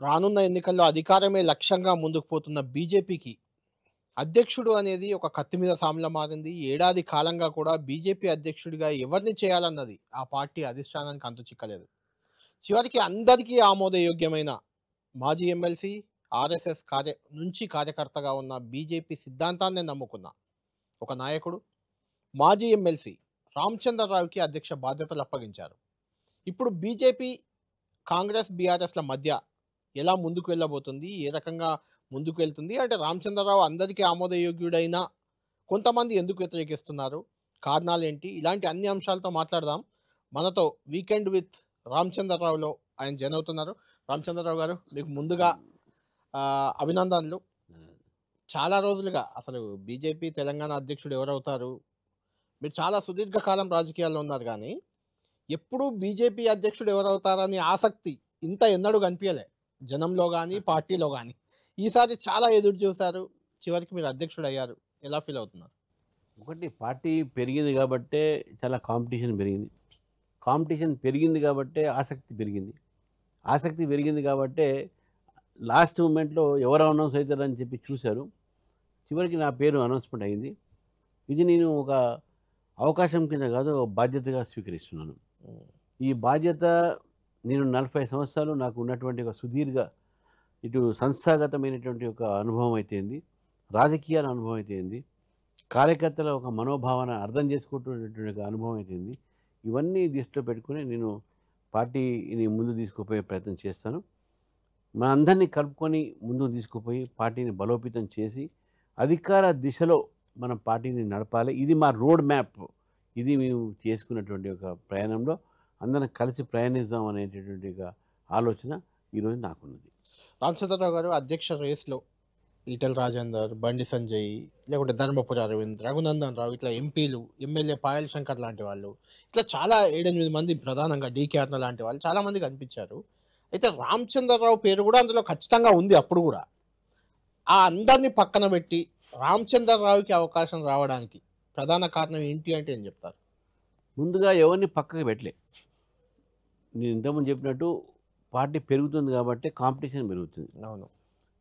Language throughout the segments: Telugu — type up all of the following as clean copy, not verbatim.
రానున్న ఎన్నికల్లో అధికారమే లక్ష్యంగా ముందుకు పోతున్న బీజేపీకి అధ్యక్షుడు అనేది ఒక కత్తి మీద సాములా మారింది. ఏడాది కాలంగా కూడా బీజేపీ అధ్యక్షుడిగా ఎవరిని చేయాలన్నది ఆ పార్టీ అధిష్టానానికి అంతు చిక్కలేదు. చివరికి అందరికీ ఆమోదయోగ్యమైన మాజీ ఎమ్మెల్సీ, ఆర్ఎస్ఎస్ కార్యకర్తగా ఉన్న బీజేపీ సిద్ధాంతాన్నే నమ్ముకున్న ఒక నాయకుడు, మాజీ ఎమ్మెల్సీ రామచంద్రరావుకి అధ్యక్ష బాధ్యతలు అప్పగించారు. ఇప్పుడు బీజేపీ, కాంగ్రెస్, బీఆర్ఎస్ల మధ్య ఎలా ముందుకు వెళ్ళబోతుంది? ఏ రకంగా ముందుకు వెళ్తుంది? అంటే రామచంద్రరావు అందరికీ ఆమోదయోగ్యుడైనా కొంతమంది ఎందుకు వ్యతిరేకిస్తున్నారు? కారణాలేంటి? ఇలాంటి అన్ని అంశాలతో మాట్లాడదాం. మనతో వీకెండ్ విత్ రామచంద్రరావులో ఆయన జాయిన్ అవుతున్నారు. రామచంద్రరావు గారు, మీకు ముందుగా అభినందనలు. చాలా రోజులుగా అసలు బీజేపీ తెలంగాణ అధ్యక్షుడు ఎవరవుతారు? మీరు చాలా సుదీర్ఘకాలం రాజకీయాల్లో ఉన్నారు కానీ ఎప్పుడూ బీజేపీ అధ్యక్షుడు ఎవరవుతారని ఆసక్తి ఇంత ఎన్నడూ కనిపించలే జనంలో కానీ, పార్టీలో కానీ. ఈసారి చాలా ఎదురు చూశారు, చివరికి మీరు అధ్యక్షుడు అయ్యారు. ఎలా ఫీల్ అవుతున్నారు? ఒకటి పార్టీ పెరిగింది కాబట్టే చాలా కాంపిటీషన్ పెరిగింది. కాంపిటీషన్ పెరిగింది కాబట్టే ఆసక్తి పెరిగింది. ఆసక్తి పెరిగింది కాబట్టే లాస్ట్ మూమెంట్లో ఎవరు అనౌన్స్ అవుతారని చెప్పి చూశారు. చివరికి నా పేరు అనౌన్స్మెంట్ అయింది. ఇది నేను ఒక అవకాశం కింద కాదు, ఒక బాధ్యతగా స్వీకరిస్తున్నాను. ఈ బాధ్యత నేను 40 సంవత్సరాలు నాకు ఉన్నటువంటి ఒక సుదీర్ఘ ఇటు సంస్థాగతమైనటువంటి ఒక అనుభవం అయితేంది, రాజకీయాల అనుభవం అయితేంది, కార్యకర్తల ఒక మనోభావన అర్థం చేసుకుంటున్నటువంటి ఒక అనుభవం అయితేంది, ఇవన్నీ దృష్టిలో పెట్టుకుని నేను పార్టీని ముందు తీసుకుపోయే ప్రయత్నం చేస్తాను. మనందరినీ కలుపుకొని ముందుకు తీసుకుపోయి పార్టీని బలోపేతం చేసి అధికార దిశలో మనం పార్టీని నడపాలి. ఇది మా రోడ్ మ్యాప్. ఇది మేము చేసుకున్నటువంటి ఒక ప్రయాణంలో అందరం కలిసి ప్రయాణిద్దాం అనేటటువంటి ఒక ఆలోచన ఈరోజు నాకున్నది. రామచంద్రరావు గారు, అధ్యక్ష రేస్లో ఈటెల రాజేందర్, బండి సంజయ్, లేకుంటే ధర్మపురి అరవింద్, రఘునందన్ రావు, ఇట్లా ఎంపీలు, ఎమ్మెల్యే పాయల్ శంకర్ లాంటి వాళ్ళు, ఇట్లా చాలా 7-8 మంది, ప్రధానంగా డీకే అర్ణ లాంటి వాళ్ళు చాలామంది కనిపించారు. అయితే రామచంద్రరావు పేరు కూడా అందులో ఖచ్చితంగా ఉంది. అప్పుడు కూడా ఆ అందరినీ పక్కన పెట్టి రామచంద్రరావుకి అవకాశం రావడానికి ప్రధాన కారణం ఏంటి అంటే ఏం చెప్తారు? ముందుగా ఎవరిని పక్కకు పెట్టలే. నేను ఇంతకుముందు చెప్పినట్టు పార్టీ పెరుగుతుంది కాబట్టి కాంపిటీషన్ పెరుగుతుంది. అవును,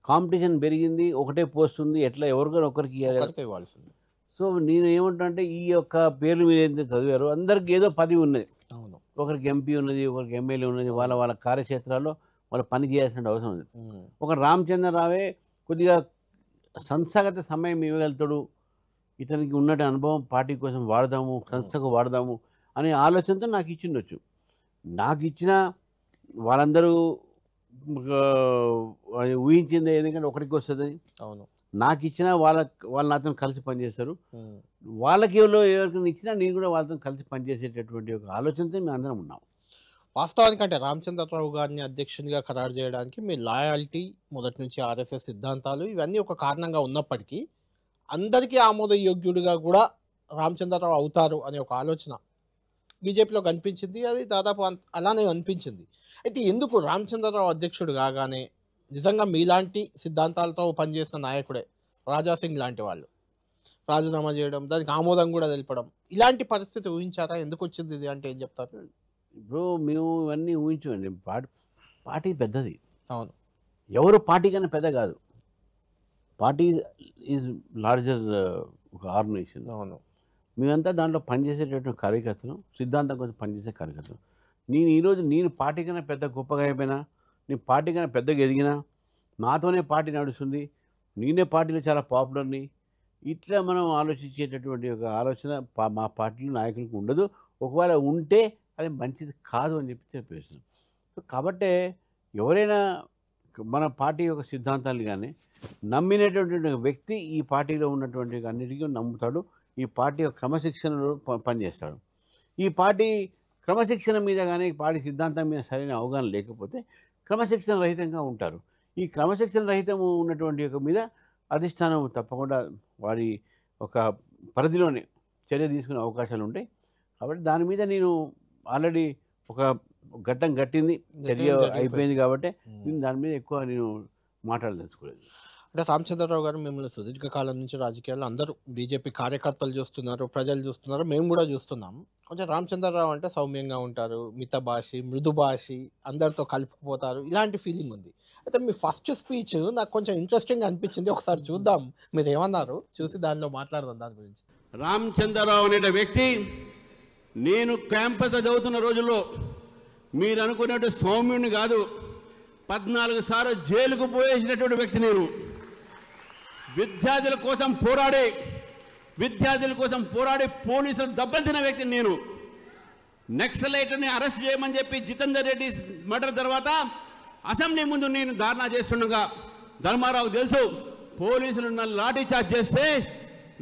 కాంపిటీషన్ పెరిగింది, ఒకటే పోస్ట్ ఉంది, ఎట్లా ఎవరికైనా ఒకరికి ఇవ్వాల్సింది. సో నేను ఏమంటా అంటే ఈ యొక్క పేర్లు మీరు ఏదైతే చదివారో అందరికి ఏదో పదవి ఉన్నది. అవును, ఒకరికి ఎంపీ ఉన్నది, ఒకరికి ఎమ్మెల్యే ఉన్నది, వాళ్ళ వాళ్ళ కార్యక్షేత్రాల్లో వాళ్ళు పని చేయాల్సిన అవసరం ఉంది. ఒక రామచంద్రరావే కొద్దిగా సంస్థాగత సమయం ఇవ్వగలుగుతాడు, ఇతనికి ఉన్నటి అనుభవం పార్టీ కోసం వాడదాము, సంస్థకు వాడదాము అనే ఆలోచనతో నాకు ఇచ్చిండొచ్చు. నాకు ఇచ్చిన వాళ్ళందరూ ఊహించింది ఎందుకంటే ఒకరికి వస్తుందని. అవును, నాకు ఇచ్చిన వాళ్ళు నాతో కలిసి పనిచేస్తారు. వాళ్ళకి ఎవరికైనా ఇచ్చినా నేను కూడా వాళ్ళతో కలిసి పనిచేసేటటువంటి ఒక ఆలోచనతో మేము అందరం ఉన్నాం. వాస్తవానికి అంటే రామచంద్రరావు గారిని అధ్యక్షునిగా ఖరారు చేయడానికి మీ లాయాలిటీ, మొదటి నుంచి ఆర్ఎస్ఎస్ సిద్ధాంతాలు, ఇవన్నీ ఒక కారణంగా ఉన్నప్పటికీ అందరికీ ఆమోదయోగ్యుడిగా కూడా రామచంద్రరావు అవుతారు అనే ఒక ఆలోచన బీజేపీలో కనిపించింది. అది దాదాపు అలానే అనిపించింది. అయితే ఎందుకు రామచంద్రరావు అధ్యక్షుడు కాగానే నిజంగా మీలాంటి సిద్ధాంతాలతో పనిచేసిన నాయకుడే రాజాసింగ్ లాంటి వాళ్ళు రాజీనామా చేయడం, దానికి ఆమోదం కూడా తెలపడం, ఇలాంటి పరిస్థితి ఊహించారా? ఎందుకు వచ్చింది ఇది అంటే ఏం చెప్తారు? ఇప్పుడు మేము ఇవన్నీ ఊహించమండి. పార్టీ పెద్దది. అవును, ఎవరు పార్టీ కన్నా పెద్ద కాదు. పార్టీ ఈజ్ లార్జర్ ఒక ఆర్గనైజేషన్. అవును, మేమంతా దాంట్లో పనిచేసేటటువంటి కార్యకర్తలు, సిద్ధాంతం కోసం పనిచేసే కార్యకర్తలు. ఈరోజు పార్టీ కన్నా పెద్ద గొప్పగా అయిపోయినా, నేను పార్టీ కన్నా పెద్దగా ఎదిగినా, నాతోనే పార్టీ నడుస్తుంది, నేనే పార్టీలో చాలా పాపులర్ని, ఇట్లా మనం ఆలోచించేటటువంటి ఒక ఆలోచన మా పార్టీలో నాయకులకు ఉండదు. ఒకవేళ ఉంటే అది మంచిది కాదు అని చెప్పేస్తున్నాం. సో కాబట్టే ఎవరైనా మన పార్టీ యొక్క సిద్ధాంతాలు కానీ నమ్మినటువంటి వ్యక్తి ఈ పార్టీలో ఉన్నటువంటి అన్నిటికీ నమ్ముతాడు. ఈ పార్టీ యొక్క క్రమశిక్షణలో పనిచేస్తాడు. ఈ పార్టీ క్రమశిక్షణ మీద కానీ పార్టీ సిద్ధాంతం మీద సరైన అవగాహన లేకపోతే క్రమశిక్షణ రహితంగా ఉంటారు. ఈ క్రమశిక్షణ రహితం ఉన్నటువంటి యొక్క మీద అధిష్టానం తప్పకుండా వారి ఒక పరిధిలోనే చర్య తీసుకునే అవకాశాలు ఉంటాయి. కాబట్టి దాని మీద నేను ఆల్రెడీ ఒక ఘట్టం గట్టింది, చర్య అయిపోయింది కాబట్టి నేను దాని మీద ఎక్కువ మాట్లాడదలుచుకోలేదు. అంటే రామచంద్రరావు గారు మిమ్మల్ని సుదీర్ఘకాలం నుంచి రాజకీయాల్లో అందరూ బీజేపీ కార్యకర్తలు చూస్తున్నారు, ప్రజలు చూస్తున్నారు, మేము కూడా చూస్తున్నాం. కొంచెం రామచంద్రరావు అంటే సౌమ్యంగా ఉంటారు, మితభాషి, మృదుభాషి, అందరితో కలుపుకుపోతారు, ఇలాంటి ఫీలింగ్ ఉంది. అయితే మీ ఫస్ట్ స్పీచ్ నాకు కొంచెం ఇంట్రెస్టింగ్ అనిపించింది. ఒకసారి చూద్దాం మీరు ఏమన్నారు, చూసి దానిలో మాట్లాడదాం దాని గురించి. రామచంద్రరావు అనే వ్యక్తి నేను క్యాంపస్ చదువుతున్న రోజుల్లో మీరు అనుకున్నట్టు సౌమ్యుని కాదు, 14 సార్లు జైలుకు పోయేసినటువంటి వ్యక్తి నేను. విద్యార్థుల కోసం పోరాడి పోలీసులు దెబ్బతిన్న వ్యక్తి నేను. నక్సలైట్ని అరెస్ట్ చేయమని చెప్పి జితేందర్ రెడ్డి మర్డర్ తర్వాత అసెంబ్లీ ముందు నేను ధర్నా చేస్తుండగా ధర్మారావు తెలుసు, పోలీసులు నన్ను లాఠీ చార్జ్ చేస్తే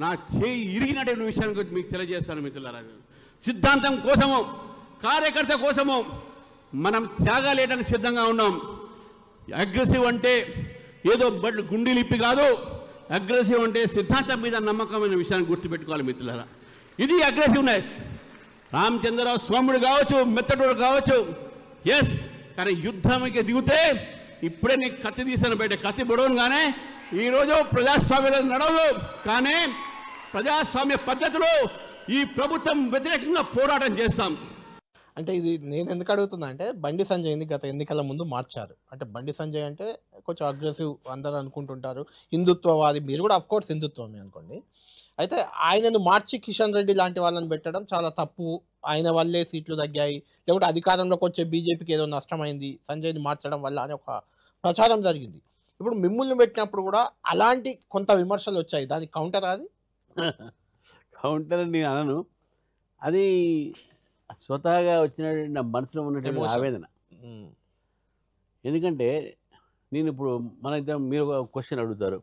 నా చేయి ఇరిగినటువంటి విషయాన్ని మీకు తెలియజేస్తాను మిత్రులారా. సిద్ధాంతం కోసము, కార్యకర్త కోసము మనం త్యాగాలేయడానికి సిద్ధంగా ఉన్నాం. అగ్రెసివ్ అంటే ఏదో గుండెలిప్పి కాదు, అగ్రెసివ్ అంటే సిద్ధాంతం మీద నమ్మకమైన విషయాన్ని గుర్తుపెట్టుకోవాలి మిత్రులారా. ఇది అగ్రెసివ్నెస్. రామచంద్రరావు సోముడు కావచ్చు, మెత్తడు కావచ్చు, ఎస్, కానీ యుద్ధానికి దిగితే ఇప్పుడే నీకు కత్తి తీసాను బయట, కత్తి పొడవగానే ఈరోజు ప్రజాస్వామ్యంలో నడవదు, కానీ ప్రజాస్వామ్య పద్ధతిలో ఈ ప్రభుత్వం వ్యతిరేకంగా పోరాటం చేస్తాం. అంటే ఇది నేను ఎందుకు అడుగుతున్నా అంటే, బండి సంజయ్ని గత ఎన్నికల ముందు మార్చారు. అంటే బండి సంజయ్ అంటే కొంచెం అగ్రెసివ్ అందరూ అనుకుంటుంటారు, హిందుత్వవాది, మీరు కూడా అఫ్కోర్స్ హిందుత్వమే అనుకోండి. అయితే ఆయనను మార్చి కిషన్ రెడ్డి లాంటి వాళ్ళని పెట్టడం చాలా తప్పు, ఆయన వల్లే సీట్లు తగ్గాయి, లేకపోతే అధికారంలోకి వచ్చే బీజేపీకి ఏదో నష్టమైంది సంజయ్ని మార్చడం వల్ల అని ఒక ప్రచారం జరిగింది. ఇప్పుడు మిమ్మల్ని పెట్టినప్పుడు కూడా అలాంటి కొంత విమర్శలు వచ్చాయి, దానికి కౌంటర్ అది? కౌంటర్ నేను అనను, అది స్వతహాగా వచ్చినటువంటి నా మనసులో ఉన్నటువంటి ఆవేదన. ఎందుకంటే నేను ఇప్పుడు మన ఇద్దరం, మీరు ఒక క్వశ్చన్ అడుగుతారు,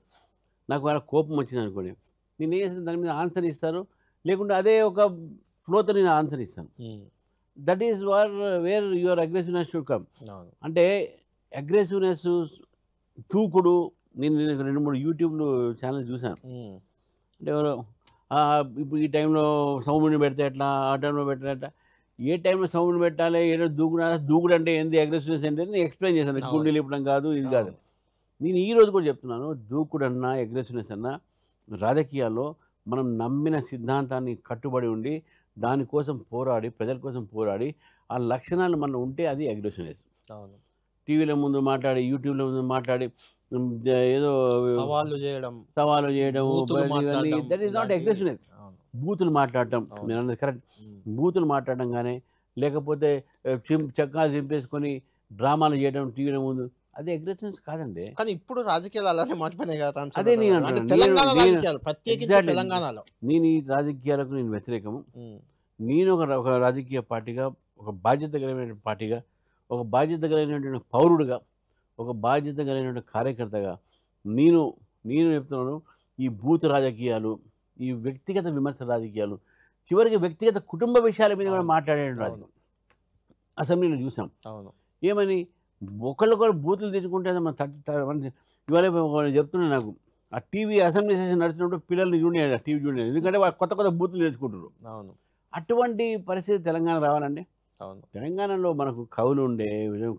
నాకు వాళ్ళ కోపం వచ్చింది అనుకోండి, నేను ఏం చేస్తాను, దాని మీద ఆన్సర్ ఇస్తాను, లేకుంటే అదే ఒక ఫ్లోతో నేను ఆన్సర్ ఇస్తాను. That is where your aggressiveness should come. అంటే అగ్రెసివ్నెస్, తూకుడు, నేను 2-3 యూట్యూబ్లో ఛానల్స్ చూశాను. అంటే ఎవరో ఇప్పుడు ఈ టైంలో సౌండ్ని పెడితే ఎట్లా, ఆ టైంలో పెడితే ఎట్లా, ఏ టైంలో సౌండ్ పెట్టాలి, ఏదో దూకుడు అంటే ఏంది, అగ్రెసివ్నెస్ అంటే నేను ఎక్స్ప్లెయిన్ చేశాను. గుండెలు ఇప్పడం కాదు, ఇది కాదు. నేను ఈరోజు కూడా చెప్తున్నాను, దూకుడు అన్నా అగ్రెసివ్నెస్ అన్నా రాజకీయాల్లో మనం నమ్మిన సిద్ధాంతాన్ని కట్టుబడి ఉండి దానికోసం పోరాడి, ప్రజల కోసం పోరాడి, ఆ లక్షణాలు మనం ఉంటే అది అగ్రెసివ్నెస్. టీవీల ముందు మాట్లాడి, యూట్యూబ్ల ముందు మాట్లాడి ఏదో సవాళ్ళు చేయడం, దట్ ఈస్ నాట్ అగ్రెసివ్నెస్. బూతులు మాట్లాడటం, నేను అన్నది కరెక్ట్, బూతులు మాట్లాడటం కానీ, లేకపోతే చక్కాలు చింపేసుకొని డ్రామాలు చేయడం టీవీల ముందు, అది అగ్రెసివ్నెస్ కాదండి. కానీ ఇప్పుడు రాజకీయాలు అలానే మారిపోయినాయి కదా. అదే నేను తెలంగాణ రాజకీయాలు, ప్రత్యేకించి తెలంగాణలో నేను ఈ రాజకీయాలకు నేను వ్యతిరేకము. నేను ఒక రాజకీయ పార్టీగా, ఒక బాధ్యత కలిగిన పార్టీగా, ఒక బాధ్యత కలిగినటువంటి పౌరుడుగా, ఒక బాధ్యత కలిగినటువంటి కార్యకర్తగా నేను చెప్తున్నాను, ఈ బూత్ రాజకీయాలు, ఈ వ్యక్తిగత విమర్శ రాజకీయాలు, చివరికి వ్యక్తిగత కుటుంబ విషయాల మీద కూడా మాట్లాడే రాజకీయం అసెంబ్లీలో చూసాం. ఏమని ఒకళ్ళొకరు బూతులు తిట్టుకుంటే ఇవాళ చెప్తున్నా, నాకు ఆ టీవీ అసెంబ్లీ సెషన్ నడుస్తున్నప్పుడు పిల్లల్ని చూడలేదు, టీవీ చూడలేదు, ఎందుకంటే వాళ్ళు కొత్త బూతులు నేర్చుకుంటారు. అటువంటి పరిస్థితి తెలంగాణ రావాలండి. తెలంగాణలో మనకు కవులు ఉండే,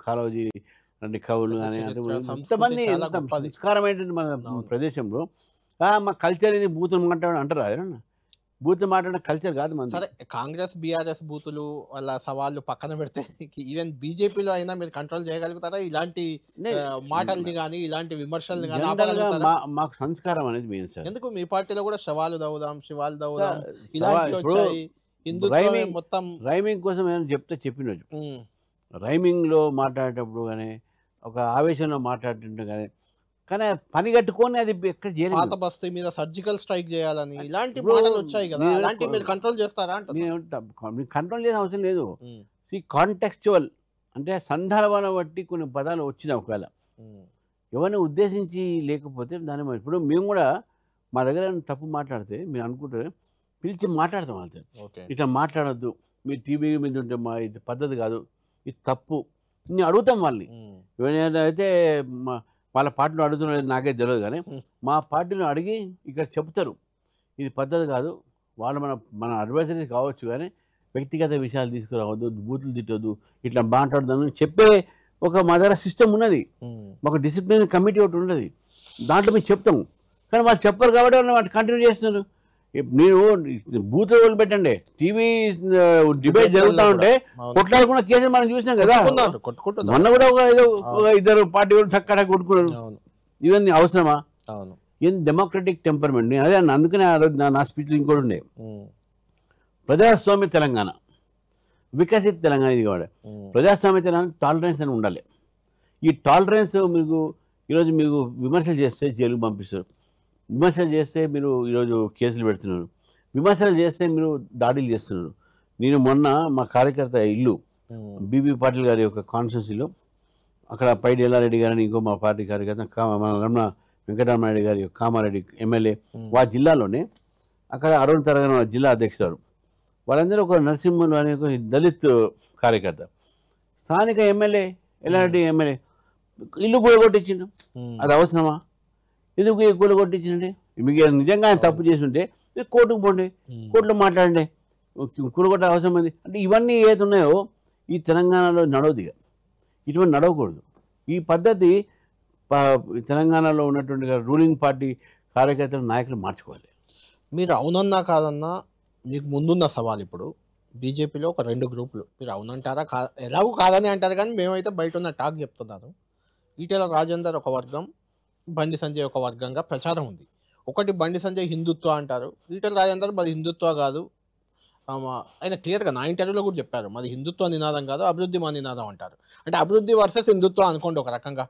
కాళోజీ అంటే కవులు కానీ, ఎంతమంది సంస్కారమైనటువంటి మన ప్రదేశంలో మా కల్చర్ ఇది బూతులు మాట్లాడడం అంటారు. అదేనా బూతులు మాట్లాడడం కల్చర్ కాదు మన. సరే, కాంగ్రెస్ బీఆర్ఎస్ బూతులు వాళ్ళ సవాళ్ళు పక్కన పెడితే, ఈవెన్ బీజేపీలో అయినా మీరు కంట్రోల్ చేయగలుగుతారా ఇలాంటి మాటల్ని కానీ, ఇలాంటి విమర్శల్ని కానీ? మాకు సంస్కారం అనేది మెయిన్ సార్. ఎందుకు మీ పార్టీలో కూడా శవాలు దౌదాం, శివాలు దౌదాం, మొత్తం రైమింగ్ కోసం ఏమైనా చెప్పినచ్చు. రైమింగ్లో మాట్లాడేటప్పుడు కానీ, ఒక ఆవేశంలో మాట్లాడుతుంటే కానీ పని కట్టుకొని అది ఎక్కడ చేయలేదు. పాత బస్తీ మీద సర్జికల్ స్ట్రైక్ చేయాలని ఇలాంటి మాటలు వచ్చాయి కదా, అలాంటి మీరు కంట్రోల్ చేస్తారా? కంట్రోల్ చేసిన అవసరం లేదు. కాంటెక్స్చువల్ అంటే సందర్భాన్ని బట్టి కొన్ని పదాలు వచ్చిన ఒకవేళ ఎవరిని ఉద్దేశించి లేకపోతే దాని ఇప్పుడు మేము కూడా మా దగ్గర తప్పు మాట్లాడితే మీరు అనుకుంటారు, పిలిచి మాట్లాడతాం వాళ్ళతో, ఇట్లా మాట్లాడొద్దు, మీరు టీవీ మీద ఉంటే మా ఇది పద్ధతి కాదు, ఇది తప్పు, నేను అడుగుతాం వాళ్ళని. ఎవరైనా అయితే వాళ్ళ పార్టీలో అడుగుతున్నది నాకే తెలియదు, కానీ మా పార్టీలో అడిగి ఇక్కడ చెప్తారు ఇది పద్ధతి కాదు, వాళ్ళు మన అడ్వైజరీ కావచ్చు, కానీ వ్యక్తిగత విషయాలు తీసుకురావద్దు, బూతులు తిట్టొద్దు, ఇట్లా మాట్లాడదామని చెప్పే ఒక మా దగ్గర సిస్టమ్ ఉన్నది, ఒక డిసిప్లిన్ కమిటీ ఒకటి ఉన్నది. దాంట్లో మేము చెప్తాము. కానీ వాళ్ళు చెప్పరు కాబట్టి వాళ్ళు వాటి కంటిన్యూ చేస్తున్నారు. నేను బూత్ రోజులు పెట్టండి, టీవీ డిబేట్ జరుగుతూ ఉంటే కొట్లాడుకున్న కేసులు మనం చూసినాం కదా. మొన్న కూడా ఒక ఇద్దరు పార్టీ వాళ్ళు చక్కగా కొట్టుకున్నారు. ఇవన్నీ అవసరమా? ఏం డెమోక్రటిక్ టెంపర్మెంట్. నేను అదే అన్న, అందుకనే ఆ రోజు నా స్పీచ్లో ఇంకోటి ఉండే, ప్రజాస్వామ్య తెలంగాణ, వికసిత తెలంగాణ. ఇది కూడా ప్రజాస్వామ్య తెలంగాణ టాలరెన్స్ అని ఉండాలి. ఈ టాలరెన్స్ మీకు ఈరోజు మీకు విమర్శలు చేస్తే జైలుకు పంపిస్తారు, విమర్శలు చేస్తే మీరు ఈరోజు కేసులు పెడుతున్నారు, విమర్శలు చేస్తే మీరు దాడులు చేస్తున్నారు. నేను మొన్న మా కార్యకర్త ఇల్లు బీబీ పాటిల్ గారి యొక్క కాన్స్టిట్యున్సీలో అక్కడ పైడి ఎల్లారెడ్డి గారిని ఇంకో మా పార్టీ కార్యకర్త మన రమణ వెంకటరామరెడ్డి గారి కామారెడ్డి ఎమ్మెల్యే వా జిల్లాలోనే అక్కడ అరుణ్ తరగన జిల్లా అధ్యక్షుడు, వాళ్ళందరూ ఒక నరసింహులు అనే ఒక దళిత్ కార్యకర్త, స్థానిక ఎమ్మెల్యే ఎల్లారెడ్డి ఎమ్మెల్యే ఇల్లు కూలగొట్టించిండు. అది అవసరమా? ఎందుకు కూలగొట్టించిండే? మీకు నిజంగా ఆయన తప్పు చేసి ఉంటే మీరు కోర్టుకు పోండి, కోర్టులో మాట్లాడండి, కూలగొట్ట అవసరం ఉంది అంటే. ఇవన్నీ ఏది ఉన్నాయో ఈ తెలంగాణలో నడవదిగా, ఇటువంటి నడవకూడదు. ఈ పద్ధతి తెలంగాణలో ఉన్నటువంటి రూలింగ్ పార్టీ కార్యకర్తలు నాయకులు మార్చుకోవాలి. మీరు అవునన్నా కాదన్నా మీకు ముందున్న సవాల్ ఇప్పుడు బీజేపీలో ఒక 2 గ్రూపులు. మీరు అవునంటారా ఎలాగూ కాదని అంటారు, కానీ మేమైతే బయట ఉన్న టాక్ చెప్తున్నాను. ఈటెల రాజేందర్ ఒక వర్గం, బండి సంజయ్ ఒక వర్గంగా ప్రచారం ఉంది. ఒకటి బండి సంజయ్ హిందుత్వ అంటారు, ఈటెల రాజేందర్ మరి హిందుత్వ కాదు, ఆయన క్లియర్గా నా ఇంటర్వ్యూలో కూడా చెప్పారు, మరి హిందుత్వ నినాదం కాదు అభివృద్ధి మా నినాదం అంటారు. అంటే అభివృద్ధి వర్సెస్ హిందుత్వ అనుకోండి ఒక రకంగా.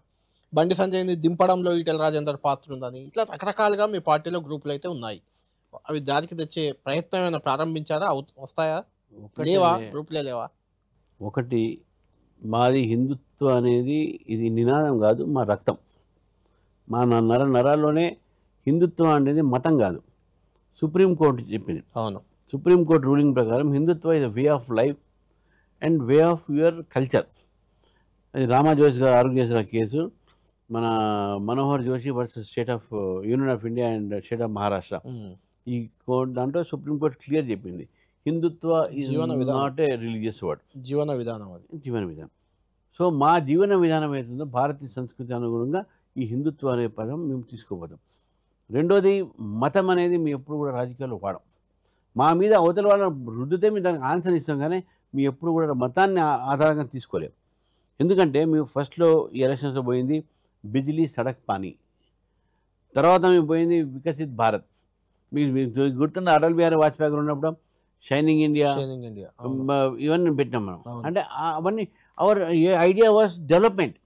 బండి సంజయ్ని దింపడంలో ఈటెల రాజేందర్ పాత్ర ఉందని ఇట్లా రకరకాలుగా మీ పార్టీలో గ్రూపులు అయితే ఉన్నాయి. అవి దానికి తెచ్చే ప్రయత్నం ఏమైనా ప్రారంభించారా? వస్తాయా? లేవా? గ్రూపులే లేవా? ఒకటి, మాది హిందుత్వ అనేది ఇది నినాదం కాదు, మా రక్తం, మా నరాల్లోనే హిందుత్వం అనేది మతం కాదు. సుప్రీంకోర్టు చెప్పింది. అవును, సుప్రీంకోర్టు రూలింగ్ ప్రకారం Hindutva is way of life and way of your culture. అది రామా జోషి గారు ఆరోగ్య చేసిన కేసు, మన Manohar Joshi versus state of union of India and state of Maharashtra. ఈ కోర్టు దాంట్లో సుప్రీంకోర్టు క్లియర్ చెప్పింది, Hindutva is not a religious word, జీవన విధానం, అది జీవన విధానం. సో మా జీవన విధానం ఏతుందో భారతీయ సంస్కృతి అనుగుణంగా ఈ హిందుత్వ అనే పదం మేము తీసుకోపోతాం. రెండోది, మతం అనేది మేము ఎప్పుడు కూడా రాజకీయాల్లో వాడం. మా మీద అవతల వాళ్ళని రుద్దితే మేము దానికి ఆన్సర్ ఇస్తాం, కానీ మీ ఎప్పుడు కూడా మతాన్ని ఆధారంగా తీసుకోలేము. ఎందుకంటే మేము ఫస్ట్లో ఈ ఎలక్షన్స్లో పోయింది బిజిలీ సడక్ పానీ, తర్వాత మేము పోయింది వికసిత్ భారత్. మీకు గుర్తున్న అటల్ బిహారీ వాజ్పేయి గారు ఉన్నప్పుడు షైనింగ్ ఇండియా ఇవన్నీ పెట్టినాం మనం. అంటే అవన్నీ అవర్ ఐడియా వాజ్ డెవలప్మెంట్.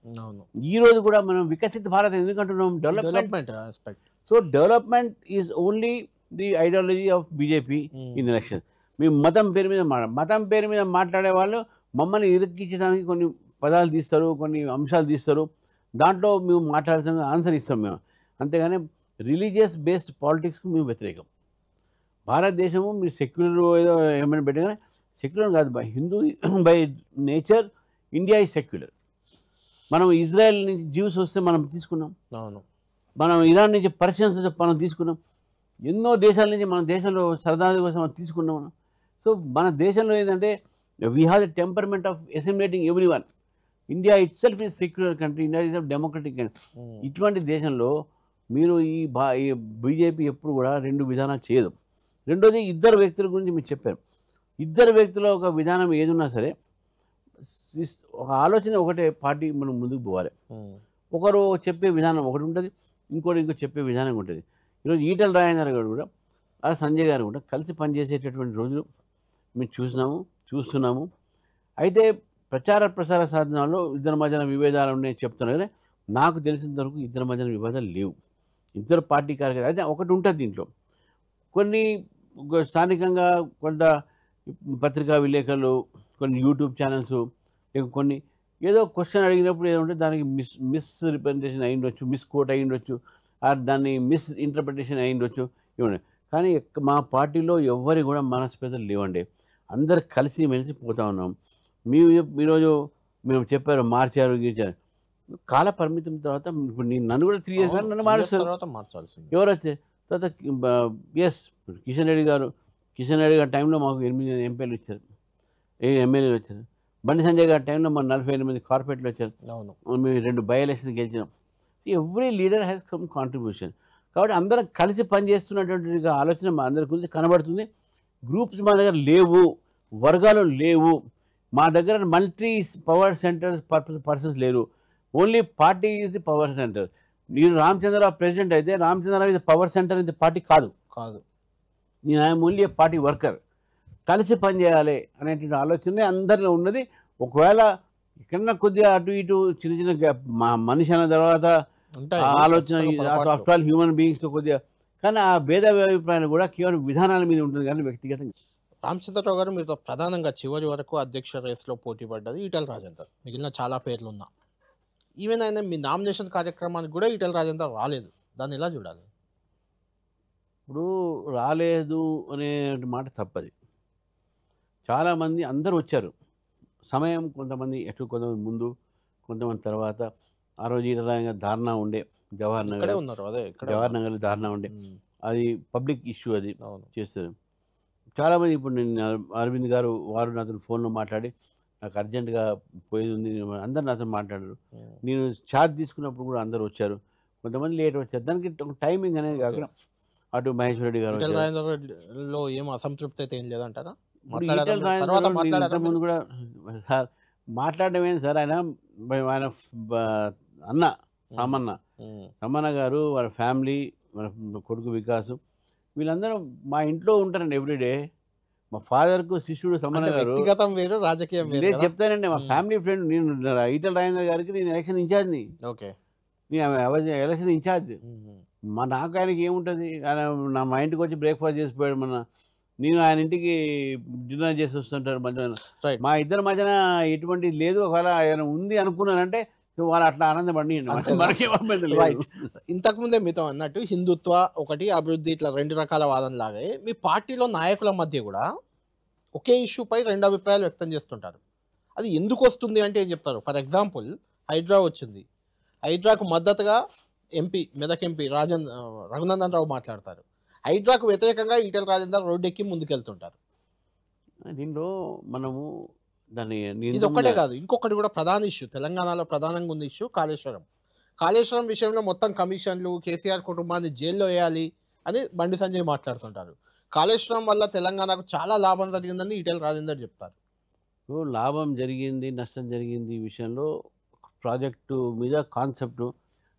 ఈ రోజు కూడా మనం వికసిత్ భారత్ ఎందుకంటున్నాం? Development. So development is only the ideology of BJP in election. మేము మతం పేరు మీద మాట్లాడే వాళ్ళు మమ్మల్ని ఇరికించడానికి కొన్ని పదాలు తీస్తారు, కొన్ని అంశాలు తీస్తారు, దాంట్లో మేము మాట్లాడుతాం, ఆన్సర్ ఇస్తాం మేము. అంతేగాని రిలీజియస్ బేస్డ్ పాలిటిక్స్కి మేము వ్యతిరేకం. భారతదేశము మీరు సెక్యులర్ ఏదో ఏమైనా పెట్టగానే, సెక్యులర్ కాదు, by Hindu by nature India is secular. మనం ఇజ్రాయెల్ నుంచి జ్యూస్ వస్తే మనం తీసుకున్నాం, మనం ఇరాన్ నుంచి పర్షియన్స్ వస్తే మనం తీసుకున్నాం, ఎన్నో దేశాల నుంచి మన దేశంలో సరదా కోసం మనం తీసుకున్నాం మనం. సో మన దేశంలో ఏంటంటే we have the temperament of assimilating every one. India itself is secular country, India is democratic country. ఇటువంటి దేశంలో మీరు ఈ బీజేపీ ఎప్పుడు కూడా 2 విధానాలు చేయదు. రెండోది, ఇద్దరు వ్యక్తుల గురించి మీరు చెప్పారు. ఇద్దరు వ్యక్తుల ఒక విధానం ఏదున్నా సరే, ఒక ఆలోచన ఒకటే పార్టీ మనం ముందుకు పోవాలి. ఒకరు చెప్పే విధానం ఒకటి ఉంటుంది, ఇంకో చెప్పే విధానం ఉంటుంది. ఈరోజు ఈటెల రాజేందర్ గారు కూడా అలా సంజయ్ గారు కూడా కలిసి పనిచేసేటటువంటి రోజులు మేము చూస్తున్నాము. అయితే ప్రచార ప్రసార సాధనాల్లో ఇద్దరి మధ్యన విభేదాలు ఉన్నాయని చెప్తున్నారు, కానీ నాకు తెలిసినంత వరకు ఇద్దరి మధ్యన విభేదాలు లేవు. ఇద్దరు పార్టీ కార్యకర్తలు అయితే ఒకటి ఉంటుంది దీంట్లో. కొన్ని స్థానికంగా కొంత పత్రికా విలేకరులు, కొన్ని యూట్యూబ్ ఛానల్స్, లేక కొన్ని ఏదో క్వశ్చన్ అడిగినప్పుడు ఏదంటే దానికి మిస్ రిప్రజెంటేషన్ అయి ఉండొచ్చు, మిస్ కోట్ అయి ఉండొచ్చు, దాన్ని మిస్ ఇంటర్ప్రిటేషన్ అయి ఉండొచ్చు ఇవ్వండి. కానీ మా పార్టీలో ఎవరి కూడా మనస్పేదలు లేవండి. అందరు కలిసి మెలిసి పోతా ఉన్నాం. ఈరోజు మేము చెప్పారు మార్చారు గీచారు, కాల పరిమితం తర్వాత ఇప్పుడు నన్ను కూడా 3 years నన్ను మారుస్తారు. ఎవరు వచ్చే తర్వాత ఎస్ కిషన్ రెడ్డి గారు టైంలో మాకు 8 ఎంపీలు వచ్చారు, 7 ఎమ్మెల్యేలు వచ్చారు. బండి సంజయ్ గారి టైంలో మాకు 48 మంది కార్పొరేట్లు వచ్చారు. మేము 2 బై ఎలక్షన్ గెలిచినాం. Every leader has some contribution. కాబట్టి అందరం కలిసి పనిచేస్తున్నటువంటి ఆలోచన మా అందరి గురించి కనబడుతుంది. గ్రూప్స్ మా దగ్గర లేవు, వర్గాలు లేవు, మా దగ్గర మల్టీ పవర్ సెంటర్స్ పర్సన్స్ లేరు. Only party is the power centre. నేను రామచంద్రరావు ప్రెసిడెంట్ అయితే రామచంద్రరావు ఇది పవర్ సెంటర్, ఇది పార్టీ కాదు. నేను ఐఎమ్ ఓన్లీ పార్టీ వర్కర్. కలిసి పనిచేయాలి అనేటువంటి ఆలోచనే అందరిలో ఉన్నది. ఒకవేళ ఎక్కడన్నా కొద్దిగా అటు ఇటు చిన్న చిన్న మనిషి అన్న తర్వాత ఆలోచన, ఆఫ్టర్ ఆల్ హ్యూమన్ బీయింగ్స్లో కొద్దిగా, కానీ ఆ భేద అభిప్రాయాలు కూడా కేవలం విధానాల మీద ఉంటుంది కానీ వ్యక్తిగతంగా. రామచంద్రరావు గారు మీతో ప్రధానంగా చివరి వరకు అధ్యక్ష రేస్లో పోటీ పడ్డది ఈటెల రాజేందర్. మిగిలిన చాలా పేర్లు ఉన్నా ఈవెన్ ఆయన మీ నామినేషన్ కార్యక్రమానికి కూడా ఈటెల రాజేందర్ రాలేదు. దాన్ని ఎలా చూడాలి? ఇప్పుడు రాలేదు అనే మాట తప్పది. చాలామంది అందరూ వచ్చారు. సమయం కొంతమంది ఎటు, కొంతమంది ముందు, కొంతమంది తర్వాత. ఆ రోజు ఈటల ధారణ ఉండే జవహర్ నగర్ ధారణ ఉండే, అది పబ్లిక్ ఇష్యూ, అది చేస్తారు. చాలామంది ఇప్పుడు నేను అరవింద్ గారు వారు నాతో ఫోన్లో మాట్లాడి నాకు అర్జెంటుగా పోయేది ఉంది, అందరు నాతో మాట్లాడారు. నేను ఛార్జ్ తీసుకున్నప్పుడు కూడా అందరు వచ్చారు. కొంతమంది లేట్ వచ్చారు. దానికి టైమింగ్ అనేది కాకుండా అటు మహేశ్వర రెడ్డి గారు ఏం అసంతృప్తి అయితే ఏం లేదంటారా? ముందు కూడా సార్ మాట్లాడడం ఏంటి సార్, ఆయన అన్న సమ్మన్న గారు, వాళ్ళ ఫ్యామిలీ, వాళ్ళ కొడుకు వికాసు, వీళ్ళందరూ మా ఇంట్లో ఉంటారండి ఎవ్రీడే. మా ఫాదర్కు శిష్యుడు సమ్మన్న గారు, రాజకీయం చెప్తానండి, మా ఫ్యామిలీ ఫ్రెండ్. నేను ఈటెల రాజేందర్ గారికి నేను ఎలక్షన్ ఇన్ఛార్జ్ని, నేను ఎలక్షన్ ఇన్ఛార్జ్. నాకు ఆయనకి ఏముంటుంది, ఆయన మా ఇంటికి వచ్చి బ్రేక్ఫాస్ట్ చేసిపోయాడు. నేను ఆయన ఇంటికి డిన్నర్ చేసి వస్తుంటారు మధ్యాహ్నం. మా ఇద్దరి మధ్యన ఎటువంటి లేదు. ఒకవేళ ఆయన ఉంది అనుకున్నానంటే వాళ్ళు అట్లా ఆనందపడి. ఇంతకుముందే మీతో అన్నట్టు హిందుత్వ ఒకటి, అభివృద్ధి, ఇట్లా రెండు రకాల వాదన లాగే మీ పార్టీలో నాయకుల మధ్య కూడా ఒకే ఇష్యూపై రెండు అభిప్రాయాలు వ్యక్తం చేస్తుంటారు. అది ఎందుకు వస్తుంది అంటే ఏం చెప్తారు? ఫర్ ఎగ్జాంపుల్ హైడ్రా వచ్చింది, హైడ్రాకు మద్దతుగా మెదక్ ఎంపీ రఘునందన్ రావు మాట్లాడతారు. హైడ్రాకు వ్యతిరేకంగా ఈటెల రాజేందర్ రోడ్డెక్కి ముందుకెళ్తుంటారు. దీనిలో మనము దాన్ని ఇది ఒక్కటే కాదు, ఇంకొకటి కూడా ప్రధాన ఇష్యూ, తెలంగాణలో ప్రధానంగా ఉన్న ఇష్యూ కాళేశ్వరం విషయంలో మొత్తం కమిషన్లు, కేసీఆర్ కుటుంబాన్ని జైల్లో వేయాలి అని బండి సంజయ్ మాట్లాడుతుంటారు. కాళేశ్వరం వల్ల తెలంగాణకు చాలా లాభం జరిగిందని ఈటెల రాజేందర్ చెప్తారు. లాభం జరిగింది, నష్టం జరిగింది ఈ విషయంలో ప్రాజెక్టు మీద కాన్సెప్టు,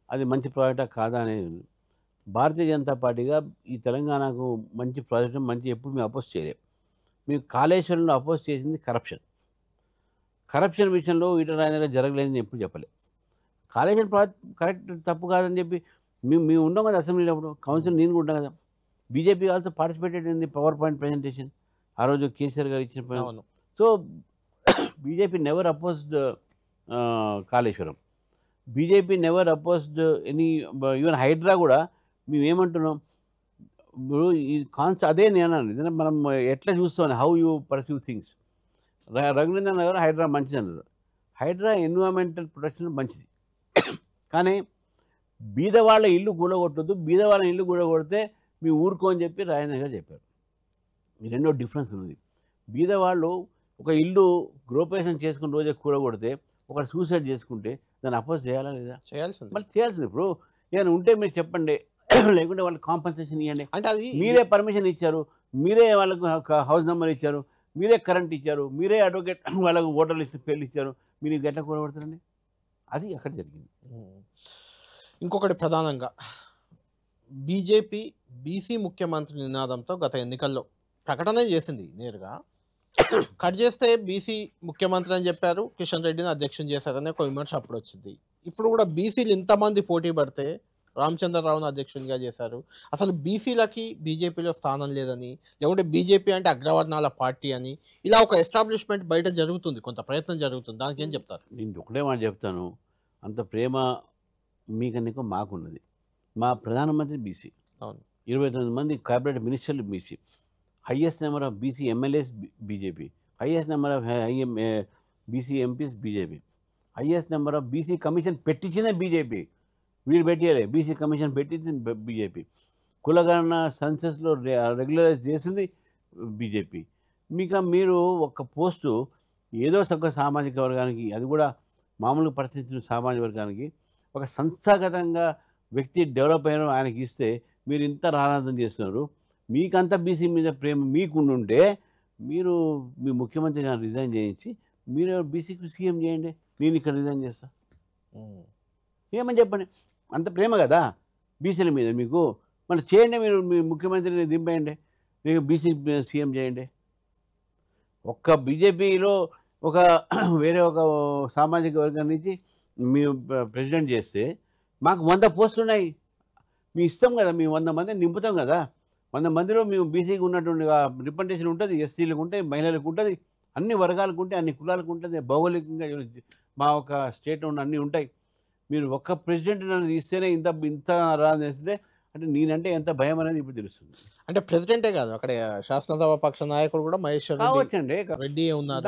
అది మంచి ప్రాజెక్టా కాదా అనేది భారతీయ జనతా పార్టీగా ఈ తెలంగాణకు మంచి ప్రాజెక్టు, మంచి ఎప్పుడు మేము అపోజ్ చేయలేము. మేము కాళేశ్వరంలో అపోజ్ చేసింది కరప్షన్ విషయంలో ఈటెల రాజేందర్ జరగలేదని ఎప్పుడు చెప్పలేదు. కాళేశ్వరం ప్రాజెక్ట్ కరెక్ట్ తప్పు కాదని చెప్పి మేము ఉన్నాం కదా అసెంబ్లీలో, అప్పుడు కౌన్సిల్ నేను కూడా ఉంటాం కదా. BJP also participated in the power point presentation ఆ రోజు కేసీఆర్ గారు ఇచ్చిన. So BJP never opposed Kaleshwaram, BJP never opposed any, even Hydra కూడా మేము ఏమంటున్నాం ఇప్పుడు ఈ అదే నేను అన్నాను, మనం ఎట్లా చూస్తాం, how you perceive things. Raghunandan గారు హైడ్రా మంచిది అన్నారు. హైడ్రా ఎన్విరాన్మెంటల్ ప్రొటెక్షన్ మంచిది, కానీ బీదవాళ్ళ ఇల్లు కూడగొట్టద్దు, బీదవాళ్ళ ఇల్లు కూడగొడితే మీ ఊరుకో అని చెప్పి రాజేంద్ర గారు చెప్పారు. ఈ రెండో డిఫరెన్స్ ఉన్నది. బీదవాళ్ళు ఒక ఇల్లు గృహప్రవేశం చేసుకుని రోజే కూడగొడితే, ఒకటి సూసైడ్ చేసుకుంటే దాన్ని అపోజ్ చేయాలా లేదా? చేయాల్సింది. మళ్ళీ చేయాల్సింది. ఇప్పుడు ఏదైనా ఉంటే మీరు చెప్పండి, లేకుంటే వాళ్ళకి కాంపన్సేషన్ ఇవ్వండి. అంటే అది మీరే పర్మిషన్ ఇచ్చారు, మీరే వాళ్ళకు హౌస్ నెంబర్ ఇచ్చారు, మీరే కరెంట్ ఇచ్చారు, మీరే అడ్వకేట్ వాళ్ళకు ఓటర్ లిస్ట్ పేర్లు ఇచ్చారు, మీరు గట్ల కూడబడతారండి. అది అక్కడ జరిగింది. ఇంకొకటి ప్రధానంగా బీజేపీ బీసీ ముఖ్యమంత్రి నినాదంతో గత ఎన్నికల్లో ప్రకటన చేసింది నేరుగా. కట్ చేస్తే బీసీ ముఖ్యమంత్రి అని చెప్పారు, కిషన్ రెడ్డిని అధ్యక్షం చేశారనే ఒక విమర్శ అప్పుడు వచ్చింది. ఇప్పుడు కూడా బీసీలు ఇంతమంది పోటీ పడితే రామచంద్రరావును అధ్యక్షునిగా చేశారు. అసలు బీసీలకి బీజేపీలో స్థానం లేదని, లేకుంటే బీజేపీ అంటే అగ్రవర్ణాల పార్టీ అని, ఇలా ఒక ఎస్టాబ్లిష్మెంట్ బయట జరుగుతుంది, కొంత ప్రయత్నం జరుగుతుంది. దానికి ఏం చెప్తారు? నేను ఒకటే మాట చెప్తాను, అంత ప్రేమ మీకన్నా మాకున్నది. మా ప్రధానమంత్రి బీసీ, 29 మంది క్యాబినెట్ మినిస్టర్లు BC, highest number of BC MLAs BJP, highest number of BC MPs BJP, highest number of BC commission పెట్టించిందే బీజేపీ. వీళ్ళు పెట్టేయాలి, బీసీ కమిషన్ పెట్టింది బీజేపీ. కులగణన సెన్సస్లో రెగ్యులరైజ్ చేసింది బీజేపీ. మీరు ఒక పోస్టు ఏదో ఒక సామాజిక వర్గానికి, అది కూడా మామూలు పరిస్థితి సామాజిక వర్గానికి ఒక సంస్థాగతంగా వ్యక్తి డెవలప్ అయిన ఆయనకి ఇస్తే మీరు ఇంత రారాధన చేస్తున్నారు. మీకంత బీసీ మీద ప్రేమ మీకుండుంటే మీరు మీ ముఖ్యమంత్రి గారిని రిజైన్ చేయించి మీరు బీసీకి సీఎం చేయండి, నేను ఇక్కడ రిజైన్ చేస్తా. ఏమని చెప్పండి, అంత ప్రేమ కదా బీసీల మీద మీకు. మరి చేయండి, మీరు మీ ముఖ్యమంత్రిని దింపేయండి, మీకు బీసీ సీఎం చేయండి. ఒక్క బీజేపీలో ఒక వేరే ఒక సామాజిక వర్గం నుంచి మేము ప్రెసిడెంట్ చేస్తే మాకు 100 పోస్టులు ఉన్నాయి. మీ ఇష్టం కదా, మేము 100 మందిని నింపుతాం కదా. 100 మందిలో మేము బీసీకి ఉన్నటువంటి రిప్రజెంటేషన్ ఉంటుంది, ఎస్సీలకు ఉంటాయి, మహిళలకు ఉంటుంది, అన్ని వర్గాలకు ఉంటాయి, అన్ని కులాలకు ఉంటుంది, భౌగోళికంగా మా ఒక స్టేట్లో ఉన్న అన్నీ ఉంటాయి. మీరు ఒక్క ప్రెసిడెంట్ నన్ను ఇస్తేనే ఇంత రాస్తే అంటే నేనంటే ఎంత భయం అనేది ఇప్పుడు తెలుస్తుంది. అంటే ప్రెసిడెంటే కాదు, అక్కడ శాసనసభ పక్ష నాయకుడు కూడా మహేష్ కావచ్చండి, రెడ్డి ఉన్నారు,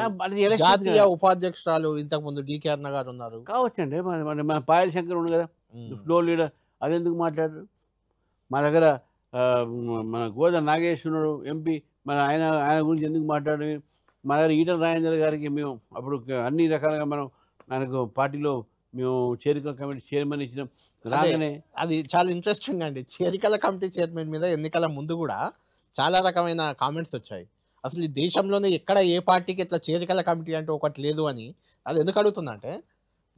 జాతీయ ఉపాధ్యక్షురాలు ఇంతకు ముందు డికే అన్న గారు ఉన్నారు. కావచ్చండి, మన పాయల్ శంకర్ ఉంది కదా ఫ్లోర్ లీడర్, అదెందుకు మాట్లాడరు? మా దగ్గర మన గోదా నాగేశ్వరుడు ఎంపీ, మన ఆయన గురించి ఎందుకు మాట్లాడరు? మా దగ్గర ఈటల రాజేందర్ గారికి మేము అప్పుడు అన్ని రకాలుగా మనం ఆయనకు పార్టీలో మేము చేరికల కమిటీ చైర్మన్ ఇచ్చినాం. రాగానే అది చాలా ఇంట్రెస్టింగ్ అండి. చేరికల కమిటీ చైర్మన్ మీద ఎన్నికల ముందు కూడా చాలా రకమైన కామెంట్స్ వచ్చాయి. అసలు ఈ దేశంలోనే ఎక్కడ ఏ పార్టీకి ఇట్లా చేరికల కమిటీ అంటే ఒకటి లేదు అని. అది ఎందుకు అడుగుతుందంటే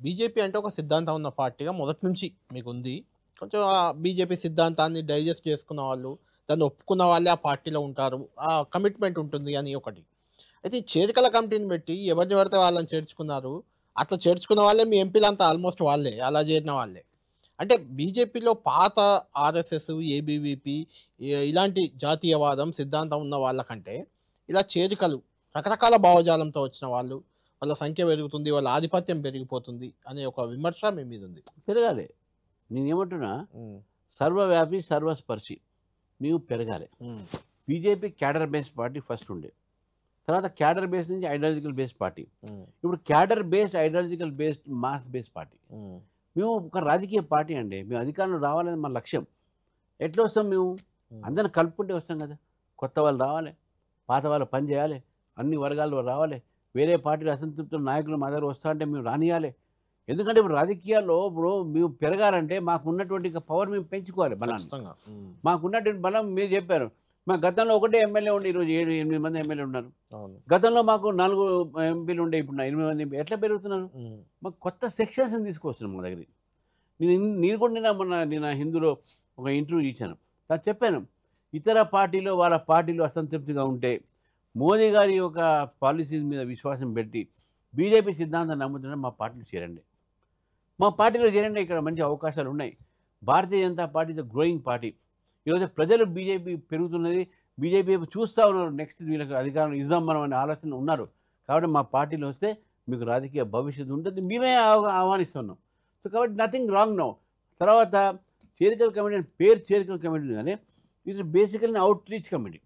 బీజేపీ అంటే ఒక సిద్ధాంతం ఉన్న పార్టీగా మొదటి నుంచి మీకు ఉంది. కొంచెం ఆ బీజేపీ సిద్ధాంతాన్ని డైజెస్ట్ చేసుకున్న వాళ్ళు, దాన్ని ఒప్పుకున్న వాళ్ళే ఆ పార్టీలో ఉంటారు, ఆ కమిట్మెంట్ ఉంటుంది అని ఒకటి. అయితే ఈ చేరికల కమిటీని పెట్టి ఎవరిని పడితే వాళ్ళని చేర్చుకున్నారు. అట్లా చేర్చుకున్న వాళ్ళే మీ ఎంపీలంతా ఆల్మోస్ట్ వాళ్ళే, అలా చేరిన వాళ్ళే. అంటే బీజేపీలో పాత ఆర్ఎస్ఎస్, ఏబీవీపీ ఇలాంటి జాతీయవాదం సిద్ధాంతం ఉన్న వాళ్ళకంటే ఇలా చేరికలు రకరకాల భావజాలంతో వచ్చిన వాళ్ళు, వాళ్ళ సంఖ్య పెరుగుతుంది, వాళ్ళ ఆధిపత్యం పెరిగిపోతుంది అనే ఒక విమర్శ మీ మీద ఉంది. పెరగాలి. నేనేమంటున్నా, సర్వవ్యాపి సర్వస్పర్శి నీవు పెరగాలి. BJP cadre based party first ఉండే, తర్వాత క్యాడర్ బేస్డ్ నుంచి ఐడియాలజికల్ బేస్డ్ పార్టీ, ఇప్పుడు cadre based ideological based mass based party. మేము ఒక రాజకీయ పార్టీ అండి, మేము అధికారంలో రావాలని మన లక్ష్యం. ఎట్లా వస్తాం? మేము అందరిని కలుపుకుంటే వస్తాం కదా. కొత్త వాళ్ళు రావాలి, పాత వాళ్ళు పని చేయాలి, అన్ని వర్గాల్లో రావాలి. వేరే పార్టీలు అసంతృప్తుల నాయకులు మా దగ్గర వస్తా అంటే మేము రానియాలి. ఎందుకంటే ఇప్పుడు రాజకీయాల్లో ఇప్పుడు మేము పెరగాలంటే మాకు ఉన్నటువంటి పవర్ మేము పెంచుకోవాలి, బలాన్ని. మాకున్నటువంటి బలం మీరు చెప్పారు. మా గతంలో ఒకటే ఎమ్మెల్యే ఉండే, ఈరోజు 7-8 మంది ఎమ్మెల్యే ఉన్నారు. గతంలో మాకు 4 ఎంపీలు ఉండే, ఇప్పుడు 8 మంది ఎంపీ. ఎట్లా పెరుగుతున్నారు? మాకు కొత్త సెక్షన్స్ని తీసుకొస్తున్నాం మా దగ్గర. నేను కూడా నిన్న హిందూలో ఒక ఇంటర్వ్యూ ఇచ్చాను, నాకు చెప్పాను, ఇతర పార్టీలో వాళ్ళ పార్టీలో అసంతృప్తిగా ఉంటే మోదీ గారి యొక్క పాలసీస్ మీద విశ్వాసం పెట్టి బీజేపీ సిద్ధాంతాన్ని నమ్ముతున్నా మా పార్టీలో చేరండి, మా పార్టీలో చేరండి, ఇక్కడ మంచి అవకాశాలు ఉన్నాయి. Bharatiya Janata party the growing party. ఈరోజు ప్రజలు బీజేపీ పెరుగుతున్నది, బీజేపీ చూస్తూ ఉన్నారు, నెక్స్ట్ వీళ్ళకి అధికారం ఇద్దాం మనం అనే ఆలోచన ఉన్నారు. కాబట్టి మా పార్టీలో వస్తే మీకు రాజకీయ భవిష్యత్తు ఉంటుంది, మేమే ఆహ్వానిస్తున్నాం. సో కాబట్టి నథింగ్ రాంగ్ నో. తర్వాత చేరికల కమిటీ అని పేరు చేరికల కమిటీ, కానీ ఇది బేసికల్లీ అవుట్ రీచ్ కమిటీ.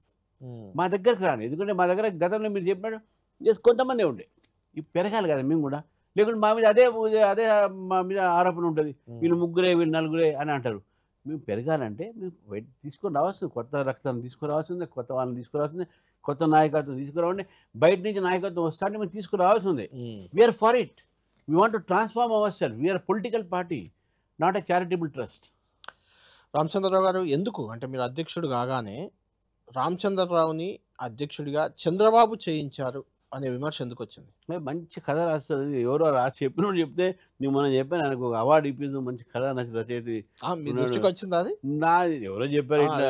మా దగ్గరకు రాని, ఎందుకంటే మా దగ్గర గతంలో మీరు చెప్పినట్టు కొంతమంది ఉండే, ఇవి పెరగాలి కదా మేము కూడా. లేకుంటే మా మీద అదే మా మీద ఆరోపణ ఉంటుంది, వీళ్ళు ముగ్గురే వీళ్ళు నలుగురే అని అంటారు. మేము పెరగాలంటే మేము తీసుకొని రావాల్సింది, కొత్త రక్తాన్ని తీసుకురావాల్సిందే, కొత్త వాళ్ళని తీసుకురావాల్సిందే, కొత్త నాయకత్వం తీసుకురావండి. బయట నుంచి నాయకత్వం వస్తా అంటే మేము తీసుకురావాల్సిందే. We are for it, we want to transform ourself. We are political party, not a charitable trust. Ramachandrarao garu, ఎందుకు అంటే మీరు అధ్యక్షుడు కాగానే రామచంద్రరావుని అధ్యక్షుడిగా చంద్రబాబు చేయించారు అనే విమర్శ ఎందుకు వచ్చింది? మంచి కథ రాస్తుంది, ఎవరో రాసి చెప్పినోడు చెప్తే నేను మనం చెప్పాను, ఆయనకు ఒక అవార్డు ఇప్పింది, మంచి కథ నచ్చి రచయిత. మీ దృష్టికి వచ్చింది అది? నాది ఎవరో చెప్పారు ఇట్లా.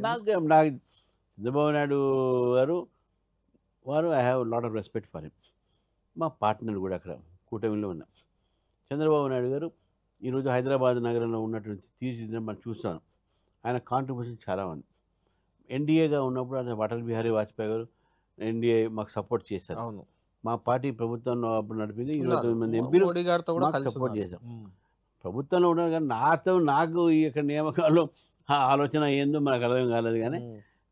నాకు చంద్రబాబు నాయుడు గారు వారు, I have lot of respect for him. మా పార్ట్నర్ కూడా అక్కడ కూటమిలో ఉన్నాం. చంద్రబాబు నాయుడు గారు ఈరోజు హైదరాబాద్ నగరంలో ఉన్నటువంటి తీర్చిదిద్దడం మనం చూస్తాను. ఆయన కాంట్రిబ్యూషన్ చాలా ఉంది. ఎన్డీఏగా ఉన్నప్పుడు ఆయన అటల్ బిహారీ వాజ్పేయి గారు ఎన్డీఏ మాకు సపోర్ట్ చేశారు. అవును, మా పార్టీ ప్రభుత్వంలో అప్పుడు నడిపింది. 29 మంది ఎంపీలు సపోర్ట్ చేశాం. ప్రభుత్వంలో ఉన్నారు, కానీ నాకు ఇక్కడ నియామకాల్లో ఆలోచన ఏందో మనకు అర్థం కాలేదు. కానీ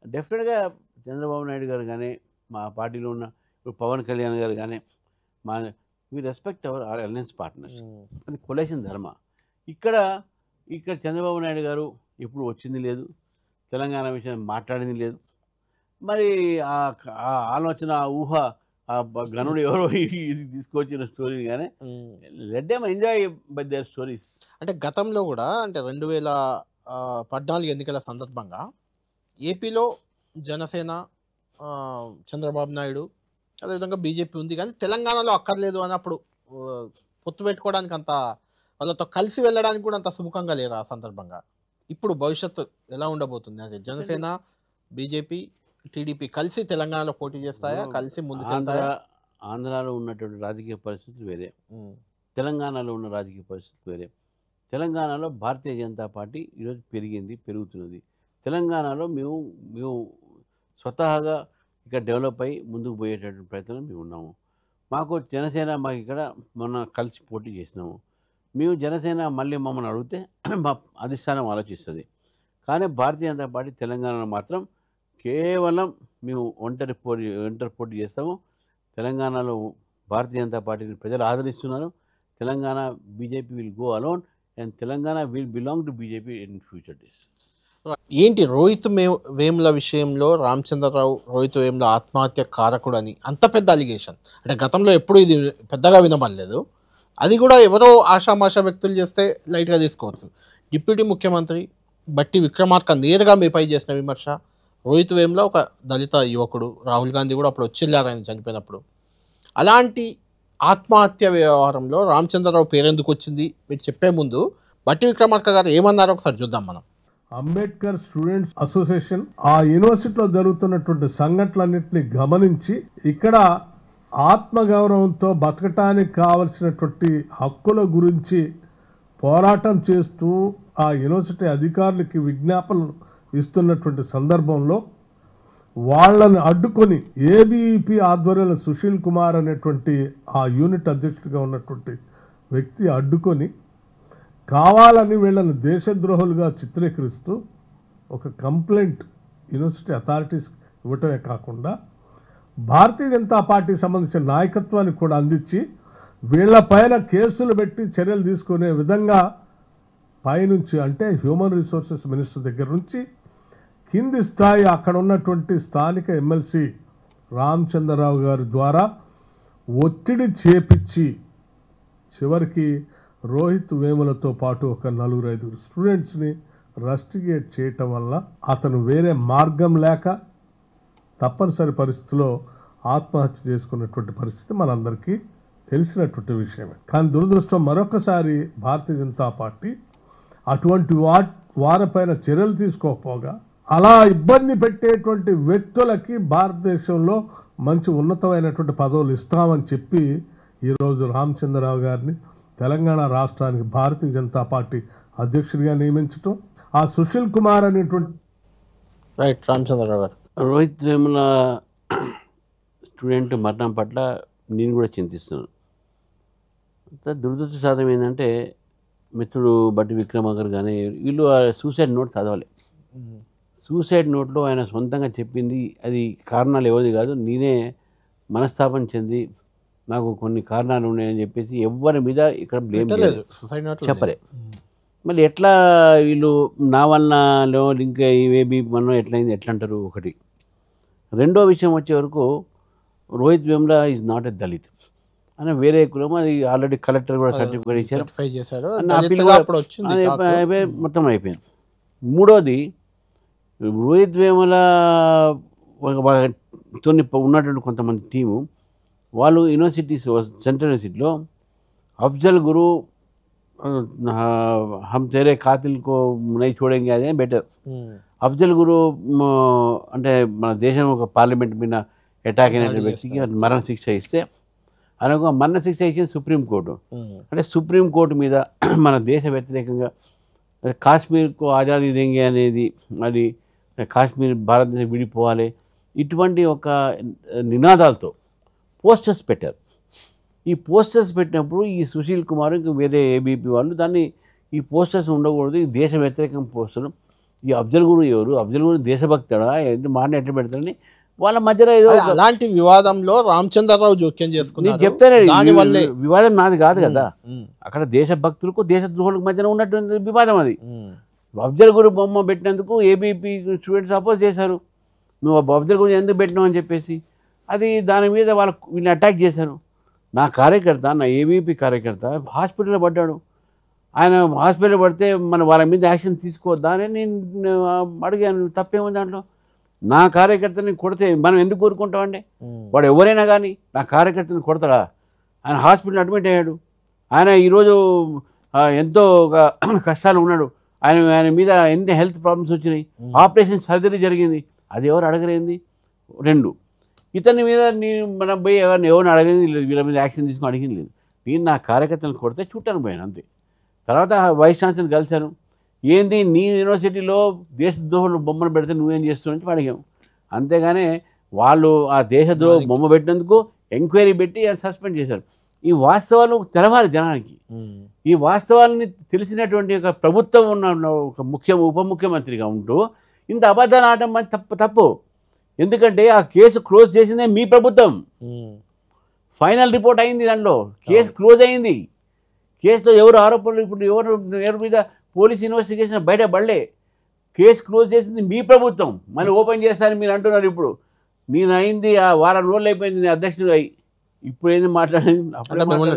డెఫినెట్గా చంద్రబాబు నాయుడు గారు కానీ, మా పార్టీలో ఉన్న ఇప్పుడు పవన్ కళ్యాణ్ గారు కానీ, we respect hour alliance partners. అది కొలేషన్ ధర్మ. ఇక్కడ చంద్రబాబు నాయుడు గారు ఎప్పుడు వచ్చింది లేదు, తెలంగాణ విషయం మాట్లాడింది లేదు. మరి ఆ ఆలోచన, ఆ ఊహ ఆ గనుడు ఎవరో ఇది తీసుకొచ్చిన స్టోరీ కానీ let them enjoy by their stories. అంటే గతంలో కూడా అంటే 2014 ఎన్నికల సందర్భంగా ఏపీలో జనసేన, చంద్రబాబు నాయుడు, అదేవిధంగా బీజేపీ ఉంది, కానీ తెలంగాణలో అక్కర్లేదు అని అప్పుడు పొత్తు పెట్టుకోవడానికి అంత వాళ్ళతో కలిసి వెళ్ళడానికి కూడా అంత సుముఖంగా లేరు ఆ సందర్భంగా. ఇప్పుడు భవిష్యత్తు ఎలా ఉండబోతుంది? అంటే జనసేన, బీజేపీ, టీడీపీ కలిసి తెలంగాణలో పోటీ చేస్తాయా, కలిసి ముందుకెళ్తాయా? ఆంధ్రాలో ఉన్నటువంటి రాజకీయ పరిస్థితులు వేరే, తెలంగాణలో ఉన్న రాజకీయ పరిస్థితులు వేరే. తెలంగాణలో భారతీయ జనతా పార్టీ ఈరోజు పెరుగుతున్నది. తెలంగాణలో మేము స్వతహాగా ఇక్కడ డెవలప్ అయ్యి ముందుకు పోయేటటువంటి ప్రయత్నం మేము ఉన్నాము. మాకు జనసేన మాకు ఇక్కడ మొన్న కలిసి పోటీ చేసినాము. మేము జనసేన మళ్ళీ మమ్మల్ని అడిగితే మా అధిష్టానం ఆలోచిస్తుంది. కానీ భారతీయ జనతా పార్టీ తెలంగాణలో మాత్రం కేవలం మేము ఒంటరి పోటీ చేస్తాము. తెలంగాణలో భారతీయ జనతా పార్టీని ప్రజలు ఆదరిస్తున్నారు. Telangana BJP will go alone and Telangana will belong to BJP in future days. ఏంటి రోహిత్ వేముల విషయంలో రామచంద్రరావు రోహిత్ వేముల ఆత్మహత్య కారకుడు అని అంత పెద్ద అలిగేషన్? అంటే గతంలో ఎప్పుడు ఇది పెద్దగా వినబడలేదు. అది కూడా ఎవరో ఆషామాషా వ్యక్తులు చేస్తే లైట్గా తీసుకోవచ్చు. డిప్యూటీ ముఖ్యమంత్రి బట్టి విక్రమార్క నేరుగా మీపై చేసిన విమర్శ. రోహిత్ వేముల ఒక దళిత యువకుడు, రాహుల్ గాంధీ కూడా అప్పుడు వచ్చిల్లారు ఆయన చనిపోయినప్పుడు. అలాంటి ఆత్మహత్య వ్యవహారంలో రామచంద్రరావు పేరెందుకు వచ్చింది మీరు చెప్పే ముందు బట్టి విక్రమార్క గారు ఏమన్నారో ఒకసారి చూద్దాం మనం. అంబేద్కర్ స్టూడెంట్స్ అసోసియేషన్ ఆ యూనివర్సిటీలో జరుగుతున్నటువంటి సంఘటనలన్నింటినీ గమనించి ఇక్కడ ఆత్మగౌరవంతో బతకటానికి కావలసినటువంటి హక్కుల గురించి పోరాటం చేస్తూ ఆ యూనివర్సిటీ అధికారులకి విజ్ఞాపనలు ఇస్తున్నటువంటి సందర్భంలో వాళ్ళని అడ్డుకొని ఏబీఈపీ ఆధ్వర్యంలో సుశీల్ కుమార్ అనేటువంటి ఆ యూనిట్ అధ్యక్షుడిగా ఉన్నటువంటి వ్యక్తి అడ్డుకొని కావాలని వీళ్ళని దేశద్రోహులుగా చిత్రీకరిస్తూ ఒక కంప్లైంట్ యూనివర్సిటీ అథారిటీస్ ఇవ్వటమే కాకుండా భారతీయ జనతా పార్టీకి సంబంధించిన నాయకత్వాన్ని కూడా అందించి వీళ్ళపైన కేసులు పెట్టి చర్యలు తీసుకునే విధంగా పైనుంచి అంటే హ్యూమన్ రిసోర్సెస్ మినిస్టర్ దగ్గర నుంచి కింది స్థాయి అక్కడ ఉన్నటువంటి స్థానిక ఎమ్మెల్సీ రామచంద్రరావు గారి ద్వారా ఒత్తిడి చేపించి చివరికి రోహిత్ వేములతో పాటు ఒక 4-5 స్టూడెంట్స్ని రస్టిగేట్ చేయటం వల్ల అతను వేరే మార్గం లేక తప్పనిసరి పరిస్థితిలో ఆత్మహత్య చేసుకున్నటువంటి పరిస్థితి మనందరికీ తెలిసినటువంటి విషయమే. కానీ దురదృష్టం మరొకసారి భారతీయ జనతా పార్టీ అటువంటి వారిపైన చర్యలు తీసుకోకపోగా అలా ఇబ్బంది పెట్టేటువంటి వ్యక్తులకి భారతదేశంలో మంచి ఉన్నతమైనటువంటి పదవులు ఇస్తామని చెప్పి ఈరోజు రామచంద్రరావు గారిని తెలంగాణ రాష్ట్రానికి భారతీయ జనతా పార్టీ అధ్యక్షుడిగా నియమించటం, ఆ సుశీల్ కుమార్ అనేటువంటి రామచంద్రరావు గారు రోహిత్ వేముల స్టూడెంట్ మరణం పట్ల నేను కూడా చింతిస్తున్నాను. దురదృష్టసాధం ఏంటంటే మిత్రుడు బట్టి విక్రమార్క కానీ వీళ్ళు సూసైడ్ నోట్ చదవాలి. సూసైడ్ నోట్లో ఆయన సొంతంగా చెప్పింది అది కారణాలు ఎవరిది కాదు, నేనే మనస్తాపం చెంది నాకు కొన్ని కారణాలు ఉన్నాయని చెప్పేసి ఎవరి మీద ఇక్కడ బ్లేమ్ లేదు, చెప్పలే. మళ్ళీ ఎట్లా వీళ్ళు నా వల్లనో ఇంకా ఇవేబీ మనం ఎట్లయింది ఎట్లా అంటారు? ఒకటి. రెండో విషయం వచ్చే వరకు Rohit Vemula is not a Dalit అని వేరే కులం, అది ఆల్రెడీ కలెక్టర్ కూడా సర్టిఫికేట్ ఇచ్చారు, మొత్తం అయిపోయింది. మూడోది, రోహిత్ వేముల ఉన్నటువంటి కొంతమంది టీము వాళ్ళు యూనివర్సిటీస్ సెంట్రల్ యూనివర్సిటీలో అఫ్జల్ గురు హమ్ తేరే కాతిల్కో నై చూడండి అదే బెటర్. అఫ్జల్ గురు అంటే మన దేశం ఒక పార్లమెంట్ మీద అటాక్ అయిన వ్యక్తికి మరణ శిక్ష ఇస్తే అనగా మరణ శిక్ష ఇచ్చింది సుప్రీంకోర్టు. అంటే సుప్రీంకోర్టు మీద మన దేశ వ్యతిరేకంగా కాశ్మీర్కు ఆజాదీ దెంగే అనేది, మరి కాశ్మీర్ భారతదేశం విడిపోవాలి, ఇటువంటి ఒక నినాదాలతో పోస్టర్స్ పెట్టారు. ఈ పోస్టర్స్ పెట్టినప్పుడు ఈ సుశీల్ కుమార్ ఇంకా వేరే ఏబీపీ వాళ్ళు దాన్ని ఈ పోస్టర్స్ ఉండకూడదు, ఈ దేశ వ్యతిరేకం పోస్టర్, ఈ అఫ్జల్ గురు ఎవరు, అఫ్జల్ గురు దేశభక్తుడా మాట ఎట్లా పెడతారని వాళ్ళ మధ్యలో ఏదో అలాంటి వివాదంలో రామచంద్రరావు జోక్యం చేసుకున్నారు. నేను చెప్తానే వివాదం నాది కాదు కదా, అక్కడ దేశభక్తులకు దేశద్రోహులకు మధ్యన ఉన్నటువంటి వివాదం అది. అఫ్జల్ గురు బొమ్మ పెట్టినందుకు ఏబీపీ స్టూడెంట్స్ అపోజ్ చేశారు, నువ్వు అఫ్జల్ గురు ఎందుకు పెట్టినావు అని చెప్పేసి. అది దాని మీద వీళ్ళని అటాక్ చేశారు. నా కార్యకర్త, నా ఏబీపీ కార్యకర్త హాస్పిటల్లో పడ్డాడు. ఆయన హాస్పిటల్ పడితే వాళ్ళ మీద యాక్షన్ తీసుకోవద్దా అని నేను అడిగాను. తప్పేముంది దాంట్లో? నా కార్యకర్తని కొడితే మనం ఎందుకు కోరుకుంటామండి? వాడు ఎవరైనా కానీ నా కార్యకర్తని కొడతాడా? ఆయన హాస్పిటల్ అడ్మిట్ అయ్యాడు. ఆయన ఈరోజు ఎంతో కష్టాలు ఉన్నాడు. ఆయన మీద ఎన్ని హెల్త్ ప్రాబ్లమ్స్ వచ్చినాయి. ఆపరేషన్ సర్జరీ జరిగింది. అది ఎవరు అడగలేంది? 2, ఇతని మీద మనం పోయి ఎవరిని అడగలేదు, వీళ్ళ మీద యాక్షన్ తీసుకుని అడిగింది లేదు. నేను నా కార్యకర్తలను కొడితే చూడటానికి పోయాను అంతే. తర్వాత వైస్ ఛాన్సలర్ కలిశాను. ఏంది నీ యూనివర్సిటీలో దేశద్రోహులు బొమ్మను పెడితే నువ్వేం చేస్తున్నావు అడిగాము. అంతేగానే వాళ్ళు ఆ దేశద్రోహ బొమ్మ పెట్టినందుకు ఎంక్వైరీ పెట్టి ఆయన సస్పెండ్ చేశారు. ఈ వాస్తవాలు తెలవాలి జనానికి. ఈ వాస్తవాలని తెలిసినటువంటి ఒక ప్రభుత్వం ఉన్న ఒక ఉప ముఖ్యమంత్రిగా ఉంటూ ఇంత అబద్ధాలు ఆడటం తప్పు. ఎందుకంటే ఆ కేసు క్లోజ్ చేసిందే మీ ప్రభుత్వం. ఫైనల్ రిపోర్ట్ అయింది, దాంట్లో కేసు క్లోజ్ అయింది. కేసులో ఎవరు ఆరోపణలు ఇప్పుడు ఎవరి మీద పోలీస్ ఇన్వెస్టిగేషన్ బయటపడలే. కేసు క్లోజ్ చేసింది మీ ప్రభుత్వం. మళ్ళీ ఓపెన్ చేస్తారని మీరు అంటున్నారు. ఇప్పుడు నేను అయింది ఆ వారం రోజులు అయిపోయింది నేను అధ్యక్షుడు అయ్యి. ఇప్పుడు ఏంది మాట్లాడేది?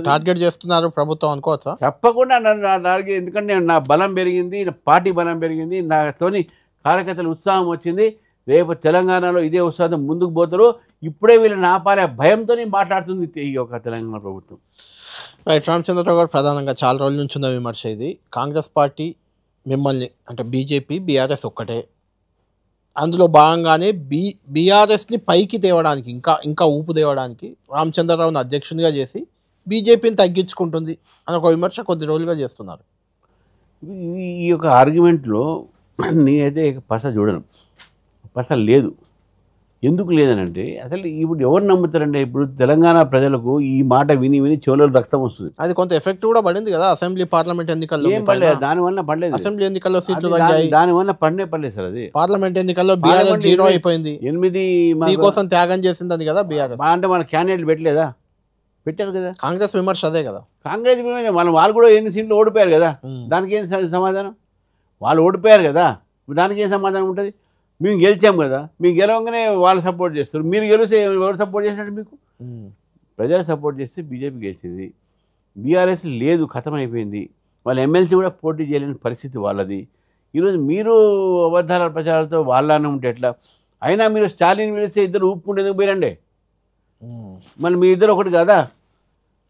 టార్గెట్ చేస్తున్నారు ప్రభుత్వం అనుకోవచ్చా? తప్పకుండా నన్ను టార్గెట్. ఎందుకంటే నా బలం పెరిగింది, నా పార్టీ బలం పెరిగింది, నాతోని కార్యకర్తల ఉత్సాహం వచ్చింది. రేపు తెలంగాణలో ఇదే ఉత్సాహం ముందుకు పోతారు. ఇప్పుడే వీళ్ళని ఆపాలే భయంతో మాట్లాడుతుంది ఈ యొక్క తెలంగాణ ప్రభుత్వం. రైట్. రామచంద్రరావు గారు, ప్రధానంగా చాలా రోజుల నుంచి ఉన్న విమర్శ ఇది. కాంగ్రెస్ పార్టీ మిమ్మల్ని అంటే బీజేపీ బీఆర్ఎస్ ఒక్కటే, అందులో భాగంగానే బీఆర్ఎస్ని పైకి తేవడానికి ఇంకా ఊపు తేవడానికి రామచంద్రరావుని అధ్యక్షునిగా చేసి బీజేపీని తగ్గించుకుంటుంది అని ఒక విమర్శ కొద్ది రోజులుగా చేస్తున్నారు. ఈ యొక్క ఆర్గ్యుమెంట్లో నేనైతే పస చూడను. పస లేదు. ఎందుకు లేదనంటే అసలు ఇప్పుడు ఎవరు నమ్ముతారంటే ఇప్పుడు తెలంగాణ ప్రజలకు ఈ మాట విని చెవులలో రక్తం వస్తుంది. అది కొంత ఎఫెక్ట్ కూడా పడింది కదా అసెంబ్లీ పార్లమెంట్ ఎన్నికల్లో. ఏం పడలేదు, దానివల్ల పడలేదు. అసెంబ్లీ ఎన్నికల్లో సీట్లు దానివల్ల పడలేదు సార్. అది పార్లమెంట్ ఎన్నికల్లో బీఆర్ఎస్ 0 అయిపోయింది. 8 మీకోసం త్యాగం చేసింది కదా బీఆర్ఎస్. అంటే మన క్యాండిడేట్ పెట్టలేదా? పెట్టారు కదా. కాంగ్రెస్ విమర్శ అదే కదా. కాంగ్రెస్ వాళ్ళు కూడా ఎన్ని సీట్లు ఓడిపోయారు కదా. దానికి ఏం సమాధానం? వాళ్ళు ఓడిపోయారు కదా, దానికి ఏం సమాధానం ఉంటుంది? మేము గెలిచాం కదా, మేము గెలవగానే వాళ్ళు సపోర్ట్ చేస్తారు. మీరు గెలిస్తే ఎవరు సపోర్ట్ చేసినట్టు? మీకు ప్రజలు సపోర్ట్ చేస్తే బీజేపీ గెలిచింది. బీఆర్ఎస్ లేదు, ఖతం అయిపోయింది. వాళ్ళ ఎమ్మెల్సీ కూడా పోటీ చేయలేని పరిస్థితి వాళ్ళది. ఈరోజు మీరు అబద్ధాల ప్రచారాలతో వాళ్ళనే ఉంటే ఎట్లా? అయినా మీరు స్టాలిన్ పిలిస్తే ఇద్దరు ఊపుకుంటేందుకు పోయిరండి. మళ్ళీ మీ ఇద్దరు ఒకటి కదా.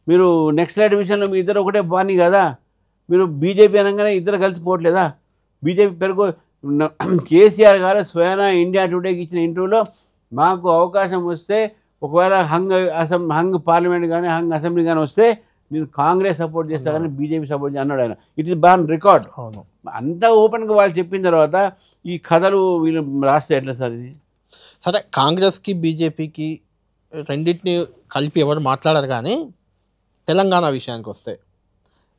మీరు నెక్సలైట్ విషయంలో మీ ఇద్దరు ఒకటే బాని కదా. మీరు బీజేపీ అనగానే ఇద్దరు కలిసిపోవట్లేదా? బీజేపీ కేసీఆర్ గారు స్వయాన ఇండియా టుడేకి ఇచ్చిన ఇంటర్వ్యూలో మాకు అవకాశం వస్తే ఒకవేళ హంగ్ పార్లమెంట్ కానీ హంగ్ అసెంబ్లీ కానీ వస్తే నేను కాంగ్రెస్ సపోర్ట్ చేస్తా కానీ బీజేపీ సపోర్ట్ చేస్తా అన్నాడు ఆయన. It is on record. అంతా ఓపెన్గా వాళ్ళు చెప్పిన తర్వాత ఈ కథలు వీళ్ళు రాస్తే ఎట్లా సార్ ఇది? సరే, కాంగ్రెస్కి బీజేపీకి రెండింటిని కలిపి ఎవరు మాట్లాడారు. కానీ తెలంగాణ విషయానికి వస్తే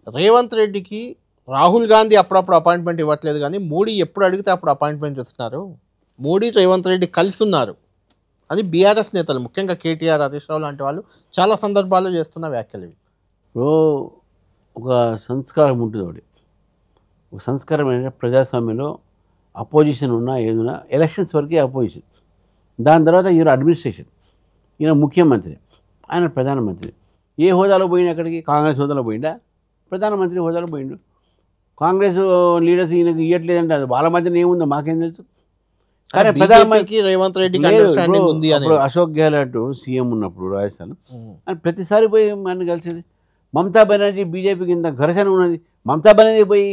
రేవంత్ రెడ్డికి రాహుల్ గాంధీ అప్పుడప్పుడు అపాయింట్మెంట్ ఇవ్వట్లేదు, కానీ మోడీ ఎప్పుడు అడిగితే అప్పుడు అపాయింట్మెంట్ ఇస్తున్నారు. మోడీ రేవంత్ రెడ్డి కలిసి ఉన్నారు అని బీఆర్ఎస్ నేతలు, ముఖ్యంగా కేటీఆర్, హరీష్ రావు లాంటి వాళ్ళు చాలా సందర్భాల్లో చేస్తున్న వ్యాఖ్యలు ఇవి. ఒక సంస్కారం ఉంటుంది. ఒకటి ఒక సంస్కారం ఏంటంటే ప్రజాస్వామ్యంలో అపోజిషన్ ఉన్నా ఏదైనా ఎలక్షన్స్ వరకే అపోజిషన్. దాని తర్వాత ఈయన అడ్మినిస్ట్రేషన్, ఈయన ముఖ్యమంత్రి, ఆయన ప్రధానమంత్రి. ఏ హోదాలో పోయినా అక్కడికి? కాంగ్రెస్ హోదాలో పోయిండా? ప్రధానమంత్రి హోదాలో పోయిండు. కాంగ్రెస్ లీడర్స్ ఈయనకి ఇవ్వట్లేదంటే అది వాళ్ళ మధ్యన ఏముందో మాకేం తెలుసు. కానీ ప్రధానమంత్రి రేవంత్ రెడ్డికి అండర్స్టాండింగ్ ఉంది. అప్పుడు అశోక్ గెహ్లాట్ సీఎం ఉన్నప్పుడు రాజస్థాన్ అని ప్రతిసారి పోయి మన కలిసేది. మమతా బెనర్జీ బీజేపీకి ఇంత ఘర్షణ ఉన్నది, మమతా బెనర్జీ పోయి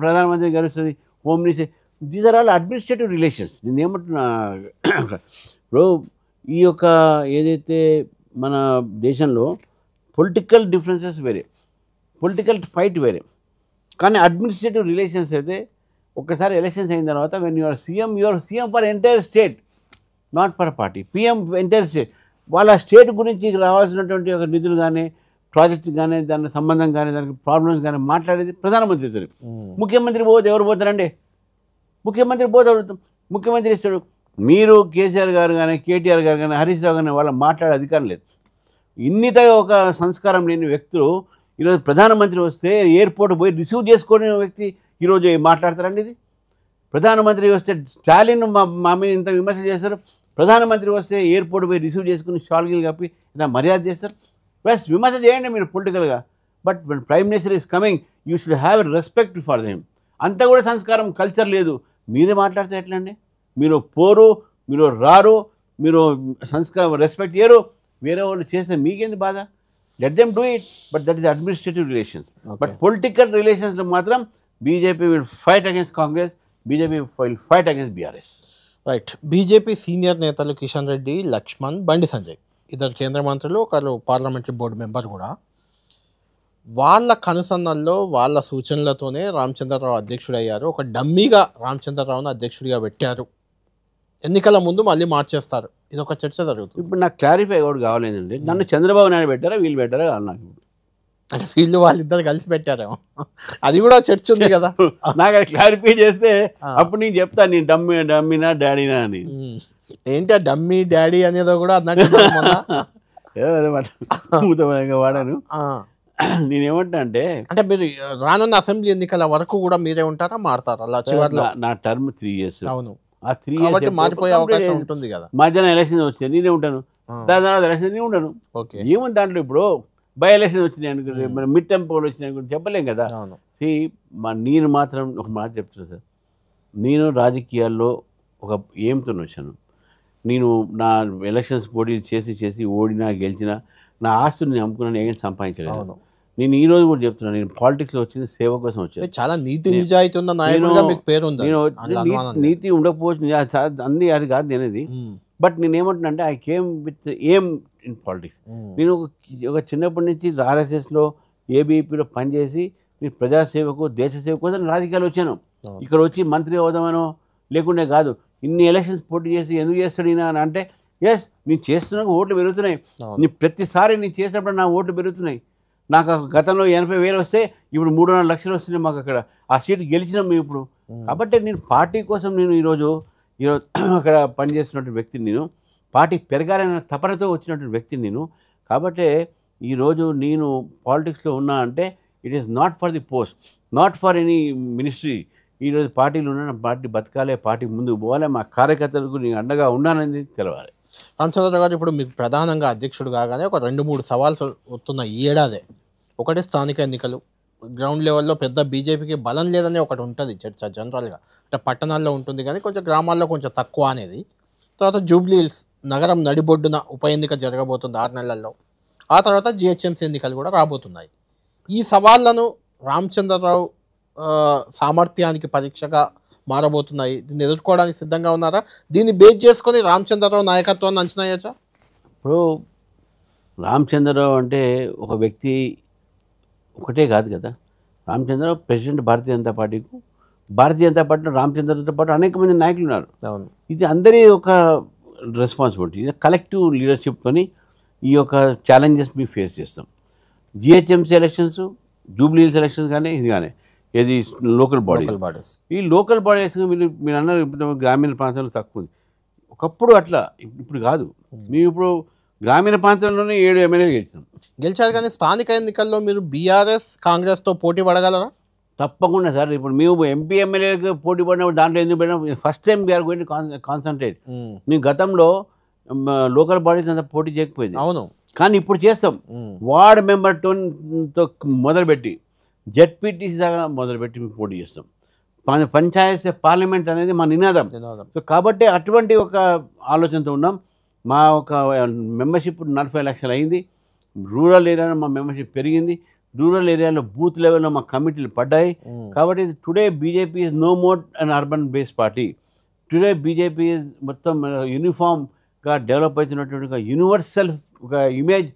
ప్రధానమంత్రి గెలుస్తుంది, home minister. These are all administrative relations. నేను ఏమంటున్నా, ఇప్పుడు ఈ యొక్క ఏదైతే మన దేశంలో పొలిటికల్ డిఫరెన్సెస్ వేరే, పొలిటికల్ ఫైట్ వేరే, కానీ అడ్మినిస్ట్రేటివ్ రిలేషన్స్ అయితే ఒక్కసారి ఎలక్షన్స్ అయిన తర్వాత when you're CM for entire state, not for party. PM entire state. వాళ్ళ స్టేట్ గురించి రావాల్సినటువంటి ఒక నిధులు కానీ ప్రాజెక్ట్స్ కానీ దాని సంబంధం కానీ దానికి ప్రాబ్లమ్స్ కానీ మాట్లాడేది ప్రధానమంత్రి. ముఖ్యమంత్రి పోతే ఎవరు పోతారండి? ముఖ్యమంత్రి పోతాడు, ముఖ్యమంత్రి ఇస్తాడు. మీరు కేసీఆర్ గారు కానీ కేటీఆర్ గారు కానీ హరీష్ రావు కానీ వాళ్ళ మాట్లాడే అధికారం లేదు. ఇన్నిత ఒక సంస్కారం లేని వ్యక్తులు ఈరోజు ప్రధానమంత్రి వస్తే ఎయిర్పోర్ట్ పోయి రిసీవ్ చేసుకునే వ్యక్తి ఈరోజు మాట్లాడతారండి. ఇది ప్రధానమంత్రి వస్తే స్టాలిన్ మా మీద ఇంత విమర్శ చేస్తారు, ప్రధానమంత్రి వస్తే ఎయిర్పోర్ట్ పోయి రిసీవ్ చేసుకుని షాల్గిల్ కప్పి ఇలా మర్యాద చేస్తారు. ప్లస్ విమర్శ చేయండి మీరు పొలిటికల్గా, but prime minister is coming you should have respect for them. అంతా కూడా సంస్కారం, కల్చర్ లేదు. మీరే మాట్లాడితే ఎట్లా అండి? మీరు పోరు, మీరు రారు, మీరు సంస్కారం రెస్పెక్ట్ ఇయ్యరు, వేరే వాళ్ళు చేస్తే మీకేంది బాధ? Let them do it, but that is administrative relations. But political రిలేషన్స్లో మాత్రం BJP will fight against Congress, BJP will fight against BRS. Right. BJP senior నేతలు కిషన్ రెడ్డి, లక్ష్మణ్, బండి సంజయ్, ఇద్దరు కేంద్ర మంత్రులు, ఒకరు పార్లమెంటరీ బోర్డు మెంబర్ కూడా, వాళ్ళ కనుసన్నల్లో వాళ్ళ సూచనలతోనే రామచంద్రరావు అధ్యక్షుడు అయ్యారు. ఒక డమ్మీగా రామచంద్రరావును అధ్యక్షుడిగా పెట్టారు. ఎన్నికల ముందు మళ్ళీ మార్చేస్తారు. ఇది ఒక చర్చ జరుగుతుంది. ఇప్పుడు నాకు క్లారిఫై కూడా కావాలేదండి, నన్ను చంద్రబాబు నాయుడు పెట్టారా వీళ్ళు పెట్టారా కావాలి నాకు. అంటే వీళ్ళు వాళ్ళిద్దరు కలిసి పెట్టారేమో, అది కూడా చర్చ ఉంది కదా. నాకు అది క్లారిఫై చేస్తే అప్పుడు నేను చెప్తాను నేను డమ్మినా డాడీనా అని. ఏంటి ఆ డమ్మీ డాడీ అనేదో కూడా అన్నట్టు వాడాను. నేనేమంటా అంటే మీరు రానున్న అసెంబ్లీ ఎన్నికల వరకు కూడా మీరే ఉంటారా, మారుతారా? అలా చివరిలో నా టర్మ్ 3 years. అవును, ఆ 3 years మారిపోయే అవకాశం ఉంటుంది కదా. మధ్యాహ్నం ఎలక్షన్ వచ్చినాయి నేనే ఉంటాను, దాని తర్వాత ఎలక్షన్ నేను ఉంటాను. ఏముంది దాంట్లో? ఇప్పుడు బై ఎలక్షన్ వచ్చినాయి అనుకుంటే, మన మిడ్ టర్మ్ పోల్ వచ్చినాయి అనుకుంటే చెప్పలేం కదా. నేను మాత్రం ఒక మాట చెప్తున్నాను సార్, నేను రాజకీయాల్లో ఒక ఏంతో వచ్చాను. నేను నా ఎలక్షన్స్ పోటీ చేసి ఓడినా గెలిచినా నా ఆస్తుని అమ్ముకున్నాను, ఏం సంపాదించలేదు. నేను ఈ రోజు కూడా చెప్తున్నాను, నేను పాలిటిక్స్లో వచ్చింది సేవ కోసం వచ్చాను. చాలా నీతి నిజాయితీ ఉన్న నాయకుడిగా మీకు పేరు ఉంది. నీతి ఉండకపోవచ్చు అన్ని అది కాదు నేనేది, బట్ నేనేమంటున్నా అంటే ఐ కేమ్ విత్ ఏమ్ ఇన్ పాలిటిక్స్. నేను ఒక చిన్నప్పటి నుంచి ఆర్ఎస్ఎస్లో ఏబీపీలో పనిచేసి నేను ప్రజాసేవకు దేశ సేవ కోసం రాజకీయాలు వచ్చాను. ఇక్కడ వచ్చి మంత్రి అవుదామనో లేకుండే కాదు. ఇన్ని ఎలక్షన్స్ పోటీ చేసి ఎందుకు చేస్తాడు ఈయన అని అంటే, ఎస్ నేను చేస్తున్నా ఓట్లు పెరుగుతున్నాయి. నీ ప్రతిసారి నేను చేసినప్పుడు నా ఓట్లు పెరుగుతున్నాయి. నాకు గతంలో 80,000 వస్తే ఇప్పుడు 3.5 లక్షలు వస్తున్నాయి మాకు అక్కడ. ఆ సీటు గెలిచినాం మేము ఇప్పుడు. కాబట్టి నేను పార్టీ కోసం నేను ఈరోజు అక్కడ పనిచేస్తున్నటువంటి వ్యక్తిని, నేను పార్టీ పెరగాలన్న తపనతో వచ్చినటువంటి వ్యక్తిని నేను. కాబట్టి ఈరోజు నేను పాలిటిక్స్లో ఉన్నా అంటే it is not for the post, not for any ministry. ఈరోజు పార్టీలు ఉన్న పార్టీ బతకాలే, పార్టీ ముందుకు పోవాలి, మా కార్యకర్తలకు నేను అండగా ఉన్నానని తెలవాలి. రామచంద్రరావు గారు, ఇప్పుడు మీకు ప్రధానంగా అధ్యక్షుడు కాగానే ఒక 2-3 సవాల్స్ వస్తున్నాయి ఈ ఏడాదే. ఒకటి స్థానిక ఎన్నికలు. గ్రౌండ్ లెవెల్లో పెద్ద బీజేపీకి బలం లేదని ఒకటి ఉంటుంది చర్చ జనరల్గా. అంటే పట్టణాల్లో ఉంటుంది కానీ కొంచెం గ్రామాల్లో కొంచెం తక్కువ అనేది. తర్వాత జూబ్లీ హిల్స్ నగరం నడిబొడ్డున ఉప ఎన్నిక జరగబోతుంది 6 నెలల్లో. ఆ తర్వాత జిహెచ్ఎంసీ ఎన్నికలు కూడా రాబోతున్నాయి. ఈ సవాళ్లను రామచంద్రరావు సామర్థ్యానికి పరీక్షగా మారబోతున్నాయి. దీన్ని ఎదుర్కోవడానికి సిద్ధంగా ఉన్నారా? దీన్ని బేస్ చేసుకొని రామచంద్రరావు నాయకత్వాన్ని అంచనా వేయచ్చా? ఇప్పుడు రామచంద్రరావు అంటే ఒక వ్యక్తి ఒకటే కాదు కదా. రామచంద్రరావు ప్రెసిడెంట్ భారతీయ జనతా పార్టీకు, భారతీయ జనతా పార్టీలో రామచంద్రరావుతో పాటు అనేక మంది నాయకులు ఉన్నారు. ఇది అందరి ఒక రెస్పాన్సిబిలిటీ. ఇది కలెక్టివ్ లీడర్షిప్తో ఈ యొక్క ఛాలెంజెస్ మేము ఫేస్ చేస్తాం. GHMC elections, Jubilee hills elections కానీ ఇది కానీ ఏది లోకల్ బాడీస్. ఈ లోకల్ బాడీస్ మీరు అన్నారు ఇప్పుడు గ్రామీణ ప్రాంతాల్లో తక్కువ ఉంది. ఒకప్పుడు అట్లా, ఇప్పుడు కాదు. మేము ఇప్పుడు గ్రామీణ ప్రాంతాల్లోనే 7 ఎమ్మెల్యేలు గెలిచారు. కానీ స్థానిక ఎన్నికల్లో మీరు బీఆర్ఎస్ కాంగ్రెస్తో పోటీ పడగలరా? తప్పకుండా సార్. ఇప్పుడు మేము ఎంపీ ఎమ్మెల్యేలకు పోటీ పడినప్పుడు దాంట్లో ఎందుకు పడినా first time we're going to concentrate. మేము గతంలో లోకల్ బాడీస్ అంతా పోటీ చేయకపోయింది. అవును, కానీ ఇప్పుడు చేస్తాం. వార్డ్ మెంబర్తో మొదలుపెట్టి జెడ్పీటీసీ దాకా మొదలుపెట్టి మేము పోటీ చేస్తాం. పంచాయత్ పార్లమెంట్ అనేది మా నినాదం. సో కాబట్టి అటువంటి ఒక ఆలోచనతో ఉన్నాం. మా ఒక మెంబర్షిప్ 40 లక్షలు అయింది. రూరల్ ఏరియాలో మా మెంబర్షిప్ పెరిగింది. రూరల్ ఏరియాలో బూత్ లెవెల్లో మా కమిటీలు పడ్డాయి. కాబట్టి today BJP is no more an urban base party. Today BJP is మొత్తం యూనిఫామ్గా డెవలప్ అవుతున్నటువంటి ఒక యూనివర్సల్ ఒక ఇమేజ్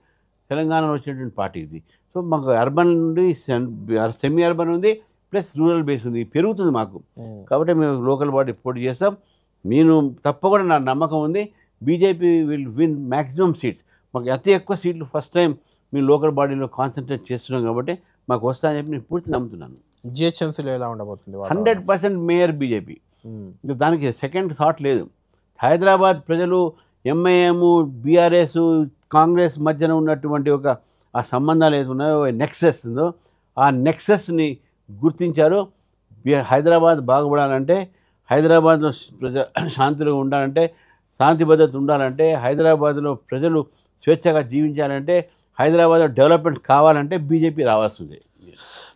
తెలంగాణలో వచ్చినటువంటి పార్టీ ఇది. సో మాకు అర్బన్ నుండి సెమీ అర్బన్ ఉంది, ప్లస్ రూరల్ బేస్ ఉంది, పెరుగుతుంది మాకు. కాబట్టి మేము లోకల్ బాడీ పోటీ చేస్తాం. నేను తప్పకుండా నా నమ్మకం ఉంది BJP will win maximum seats. మాకు అతి ఎక్కువ సీట్లు ఫస్ట్ టైం మేము లోకల్ బాడీలో కాన్సన్ట్రేట్ చేస్తున్నాం కాబట్టి మాకు వస్తాయని చెప్పి నేను పూర్తి నమ్ముతున్నాను. జిహెచ్ఎంసీలో ఎలా ఉండబోతుంది? 100% మేయర్ బీజేపీ. ఇంకా దానికి సెకండ్ థాట్ లేదు. హైదరాబాద్ ప్రజలు ఎంఐఎం, బీఆర్ఎస్, కాంగ్రెస్ మధ్యన ఉన్నటువంటి ఒక ఆ సంబంధాలు ఏది ఉన్నాయో నెక్సెస్ ఉందో ఆ నెక్సెస్ని గుర్తించారు. హైదరాబాద్ బాగుపడాలంటే, హైదరాబాద్లో శాంతిగా ఉండాలంటే, శాంతి భద్రత ఉండాలంటే, హైదరాబాద్లో ప్రజలు స్వేచ్ఛగా జీవించాలంటే, హైదరాబాద్లో డెవలప్మెంట్ కావాలంటే బీజేపీ రావాల్సిందే.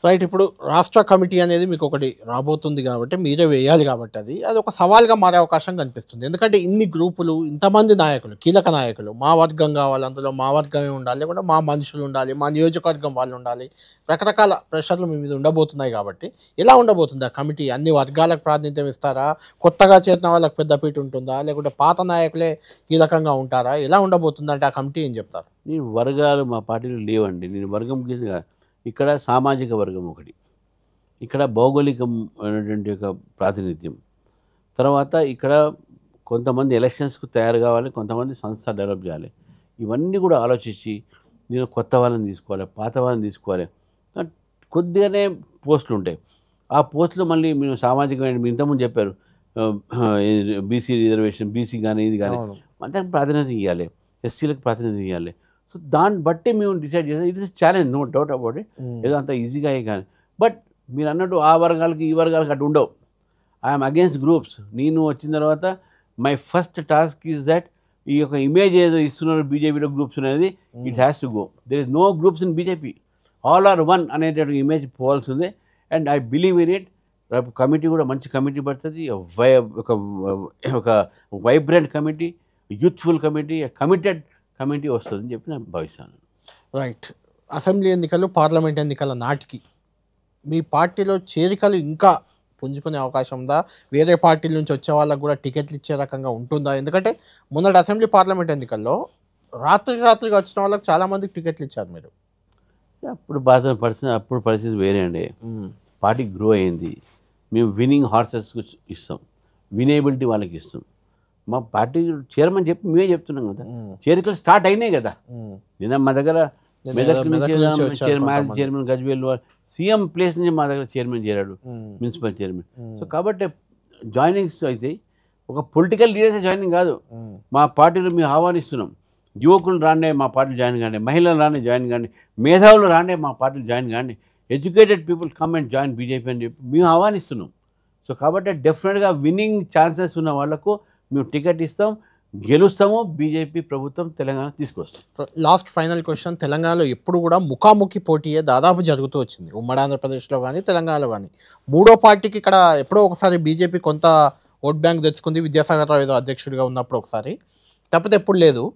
రైట్. ఇప్పుడు రాష్ట్ర కమిటీ అనేది మీకు ఒకటి రాబోతుంది కాబట్టి మీరే వేయాలి కాబట్టి అది ఒక సవాల్గా మారే అవకాశం కనిపిస్తుంది. ఎందుకంటే ఇన్ని గ్రూపులు, ఇంతమంది నాయకులు, కీలక నాయకులు, మా వర్గం కావాలి, అందులో మా వర్గమే ఉండాలి, లేకుంటే మా మనుషులు ఉండాలి, మా నియోజకవర్గం వాళ్ళు ఉండాలి, రకరకాల ప్రెషర్లు మీ మీద ఉండబోతున్నాయి కాబట్టి ఎలా ఉండబోతుంది ఆ కమిటీ? అన్ని వర్గాలకు ప్రాతినిధ్యం ఇస్తారా? కొత్తగా చేరిన వాళ్ళకి పెద్దపీట ఉంటుందా? లేకుంటే పాత నాయకులే కీలకంగా ఉంటారా? ఎలా ఉండబోతుంది అంటే ఆ కమిటీ ఏం చెప్తారు? నేను వర్గాలు మా పార్టీలో లేవండి. నేను వర్గం కింద ఇక్కడ సామాజిక వర్గం ఒకటి, ఇక్కడ భౌగోళికమైనటువంటి ఒక ప్రాతినిధ్యం, తర్వాత ఇక్కడ కొంతమంది ఎలక్షన్స్కు తయారు కావాలి, కొంతమంది సంస్థ డెవలప్ చేయాలి. ఇవన్నీ కూడా ఆలోచించి నేను కొత్త వాళ్ళని తీసుకోవాలి, పాత వాళ్ళని తీసుకోవాలి. కొద్దిగానే పోస్టులు ఉంటాయి. ఆ పోస్టులు మళ్ళీ మేము సామాజికమైన, మీరు ఇంతకుముందు చెప్పారు బీసీ రిజర్వేషన్, బీసీ కానీ ఇది కానీ అంతకు ప్రాతినిధ్యం ఇవ్వాలి, ఎస్సీలకు ప్రాతినిధ్యం ఇవ్వాలి. సో దాన్ని బట్టి మేము డిసైడ్ చేస్తాం. It is challenge, no doubt about it. ఏదో అంత ఈజీగా అయ్యి కానీ, బట్ మీరు అన్నట్టు ఆ వర్గాలకి ఈ వర్గాలకి అటు ఉండవు. I'm against groups. నేను వచ్చిన తర్వాత my first task is that ఈ యొక్క ఇమేజ్ ఏదో ఇస్తున్నారు బీజేపీలో గ్రూప్స్ అనేది, it has to go. There is no groups in BJP, all are one అనేటువంటి ఇమేజ్ పోవాల్సి ఉంది. And I believe in it. రేపు కమిటీ కూడా మంచి కమిటీ పడుతుంది, ఒక vibrant committee, youthful committee, committed committee వస్తుందని చెప్పి నేను భావిస్తాను. రైట్. అసెంబ్లీ ఎన్నికలు, పార్లమెంట్ ఎన్నికల నాటికి మీ పార్టీలో చేరికలు ఇంకా పుంజుకునే అవకాశం ఉందా? వేరే పార్టీల నుంచి వచ్చే వాళ్ళకు కూడా టికెట్లు ఇచ్చే రకంగా ఉంటుందా? ఎందుకంటే మొన్నటి అసెంబ్లీ పార్లమెంట్ ఎన్నికల్లో రాత్రిగా వచ్చిన వాళ్ళకి చాలామందికి టికెట్లు ఇచ్చారు మీరు. అప్పుడు పరిస్థితి వేరే అండి. పార్టీ గ్రో అయింది. మేము విన్నింగ్ హార్సెస్కి ఇస్తాం, వినేబిలిటీ వాళ్ళకి ఇస్తాం. మా పార్టీ చైర్మన్ చెప్పి మేమే చెప్తున్నాం కదా, చేరికలు స్టార్ట్ అయినాయి కదా. నిన్న మా దగ్గర మెదక్ నుంచి చైర్మన్ గజ్వేల్ సీఎం ప్లేస్ నుంచి మా దగ్గర చైర్మన్ చేరాడు, మున్సిపల్ చైర్మన్. సో కాబట్టి జాయినింగ్స్ అయితే ఒక పొలిటికల్ లీడర్స్ జాయినింగ్ కాదు. మా పార్టీలో మేము ఆహ్వానిస్తున్నాం, యువకులు రాండే మా పార్టీలు జాయిన్ కాండి, మహిళలు రాండి జాయిన్ కాండి, మేధావులు రాండే మా పార్టీలు జాయిన్ కాండి, educated people come and join BJP అని చెప్పి మేము ఆహ్వానిస్తున్నాం. సో కాబట్టి డెఫినెట్గా విన్నింగ్ ఛాన్సెస్ ఉన్న వాళ్లకు మేము టికెట్ ఇస్తాం, గెలుస్తాము, బీజేపీ ప్రభుత్వం తెలంగాణ తీసుకొస్తాం. Last final question. తెలంగాణలో ఎప్పుడు కూడా ముఖాముఖి పోటీయే దాదాపు జరుగుతూ వచ్చింది, ఉమ్మడి ఆంధ్రప్రదేశ్లో కానీ తెలంగాణలో కానీ. మూడో పార్టీకి ఇక్కడ ఎప్పుడో ఒకసారి బీజేపీ కొంత ఓట్ బ్యాంక్ తెచ్చుకుంది, విద్యాసాగర్ రావు ఏదో అధ్యక్షుడిగా ఉన్నప్పుడు ఒకసారి, తప్పితే ఎప్పుడు లేదు.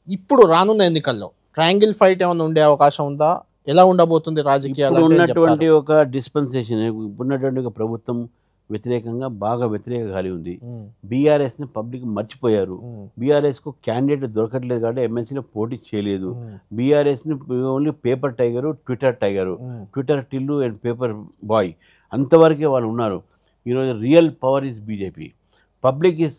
ఇప్పుడు రానున్న ఎన్నికల్లో ట్రయాంగిల్ ఫైట్ ఏమైనా ఉండే అవకాశం ఉందా? ఎలా ఉండబోతుంది రాజకీయాలు? ఉన్నటువంటి ఒక డిస్పెన్సేషన్, ఉన్నటువంటి ఒక ప్రభుత్వం వ్యతిరేకంగా బాగా వ్యతిరేక గాలి ఉంది. బీఆర్ఎస్ని పబ్లిక్ మర్చిపోయారు. బీఆర్ఎస్కు క్యాండిడేట్ దొరకట్లేదు కాబట్టి ఎమ్మెల్సీలో పోటీ చేయలేదు. బీఆర్ఎస్ని only paper tiger, twitter tiger, twitter Tillu and paper boy, అంతవరకే వాళ్ళు ఉన్నారు. ఈరోజు real power is BJP. Public is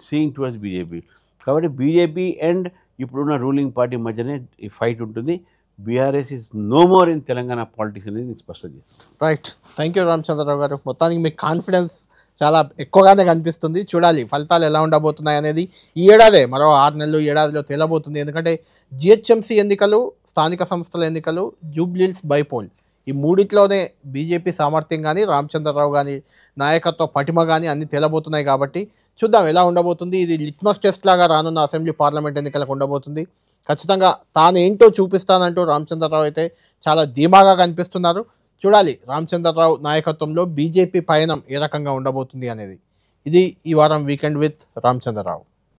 seeing towards BJP. కాబట్టి బీజేపీ అండ్ ఇప్పుడున్న రూలింగ్ పార్టీ మధ్యనే ఈ ఫైట్ ఉంటుంది. BRS is no more in Telangana politics అనేది నేను స్పష్టం చేస్తాను. రైట్. థ్యాంక్ యూ రామచంద్రరావు గారు. మొత్తానికి మీకు కాన్ఫిడెన్స్ చాలా ఎక్కువగానే కనిపిస్తుంది. చూడాలి ఫలితాలు ఎలా ఉండబోతున్నాయి అనేది ఈ ఏడాదే, మరో 6 నెలలు ఏడాదిలో తేలబోతుంది. ఎందుకంటే జిహెచ్ఎంసీ ఎన్నికలు, స్థానిక సంస్థల ఎన్నికలు, జూబ్లీహిల్స్ బైపోల్, ఈ మూడిట్లోనే బీజేపీ సామర్థ్యం కానీ, రామచంద్రరావు కానీ నాయకత్వ పటిమ కానీ అన్నీ తేలబోతున్నాయి. కాబట్టి చూద్దాం ఎలా ఉండబోతుంది. ఇది లిట్మస్ టెస్ట్ లాగా రానున్న అసెంబ్లీ పార్లమెంట్ ఎన్నికలకు ఉండబోతుంది. ఖచ్చితంగా తాను ఏంటో చూపిస్తానంటూ రామచంద్రరావు అయితే చాలా ధీమాగా కనిపిస్తున్నారు. చూడాలి రామచంద్రరావు నాయకత్వంలో బీజేపీ పయనం ఏ రకంగా ఉండబోతుంది అనేది. ఇది ఈ వారం వీకెండ్ విత్ రామచంద్రరావు.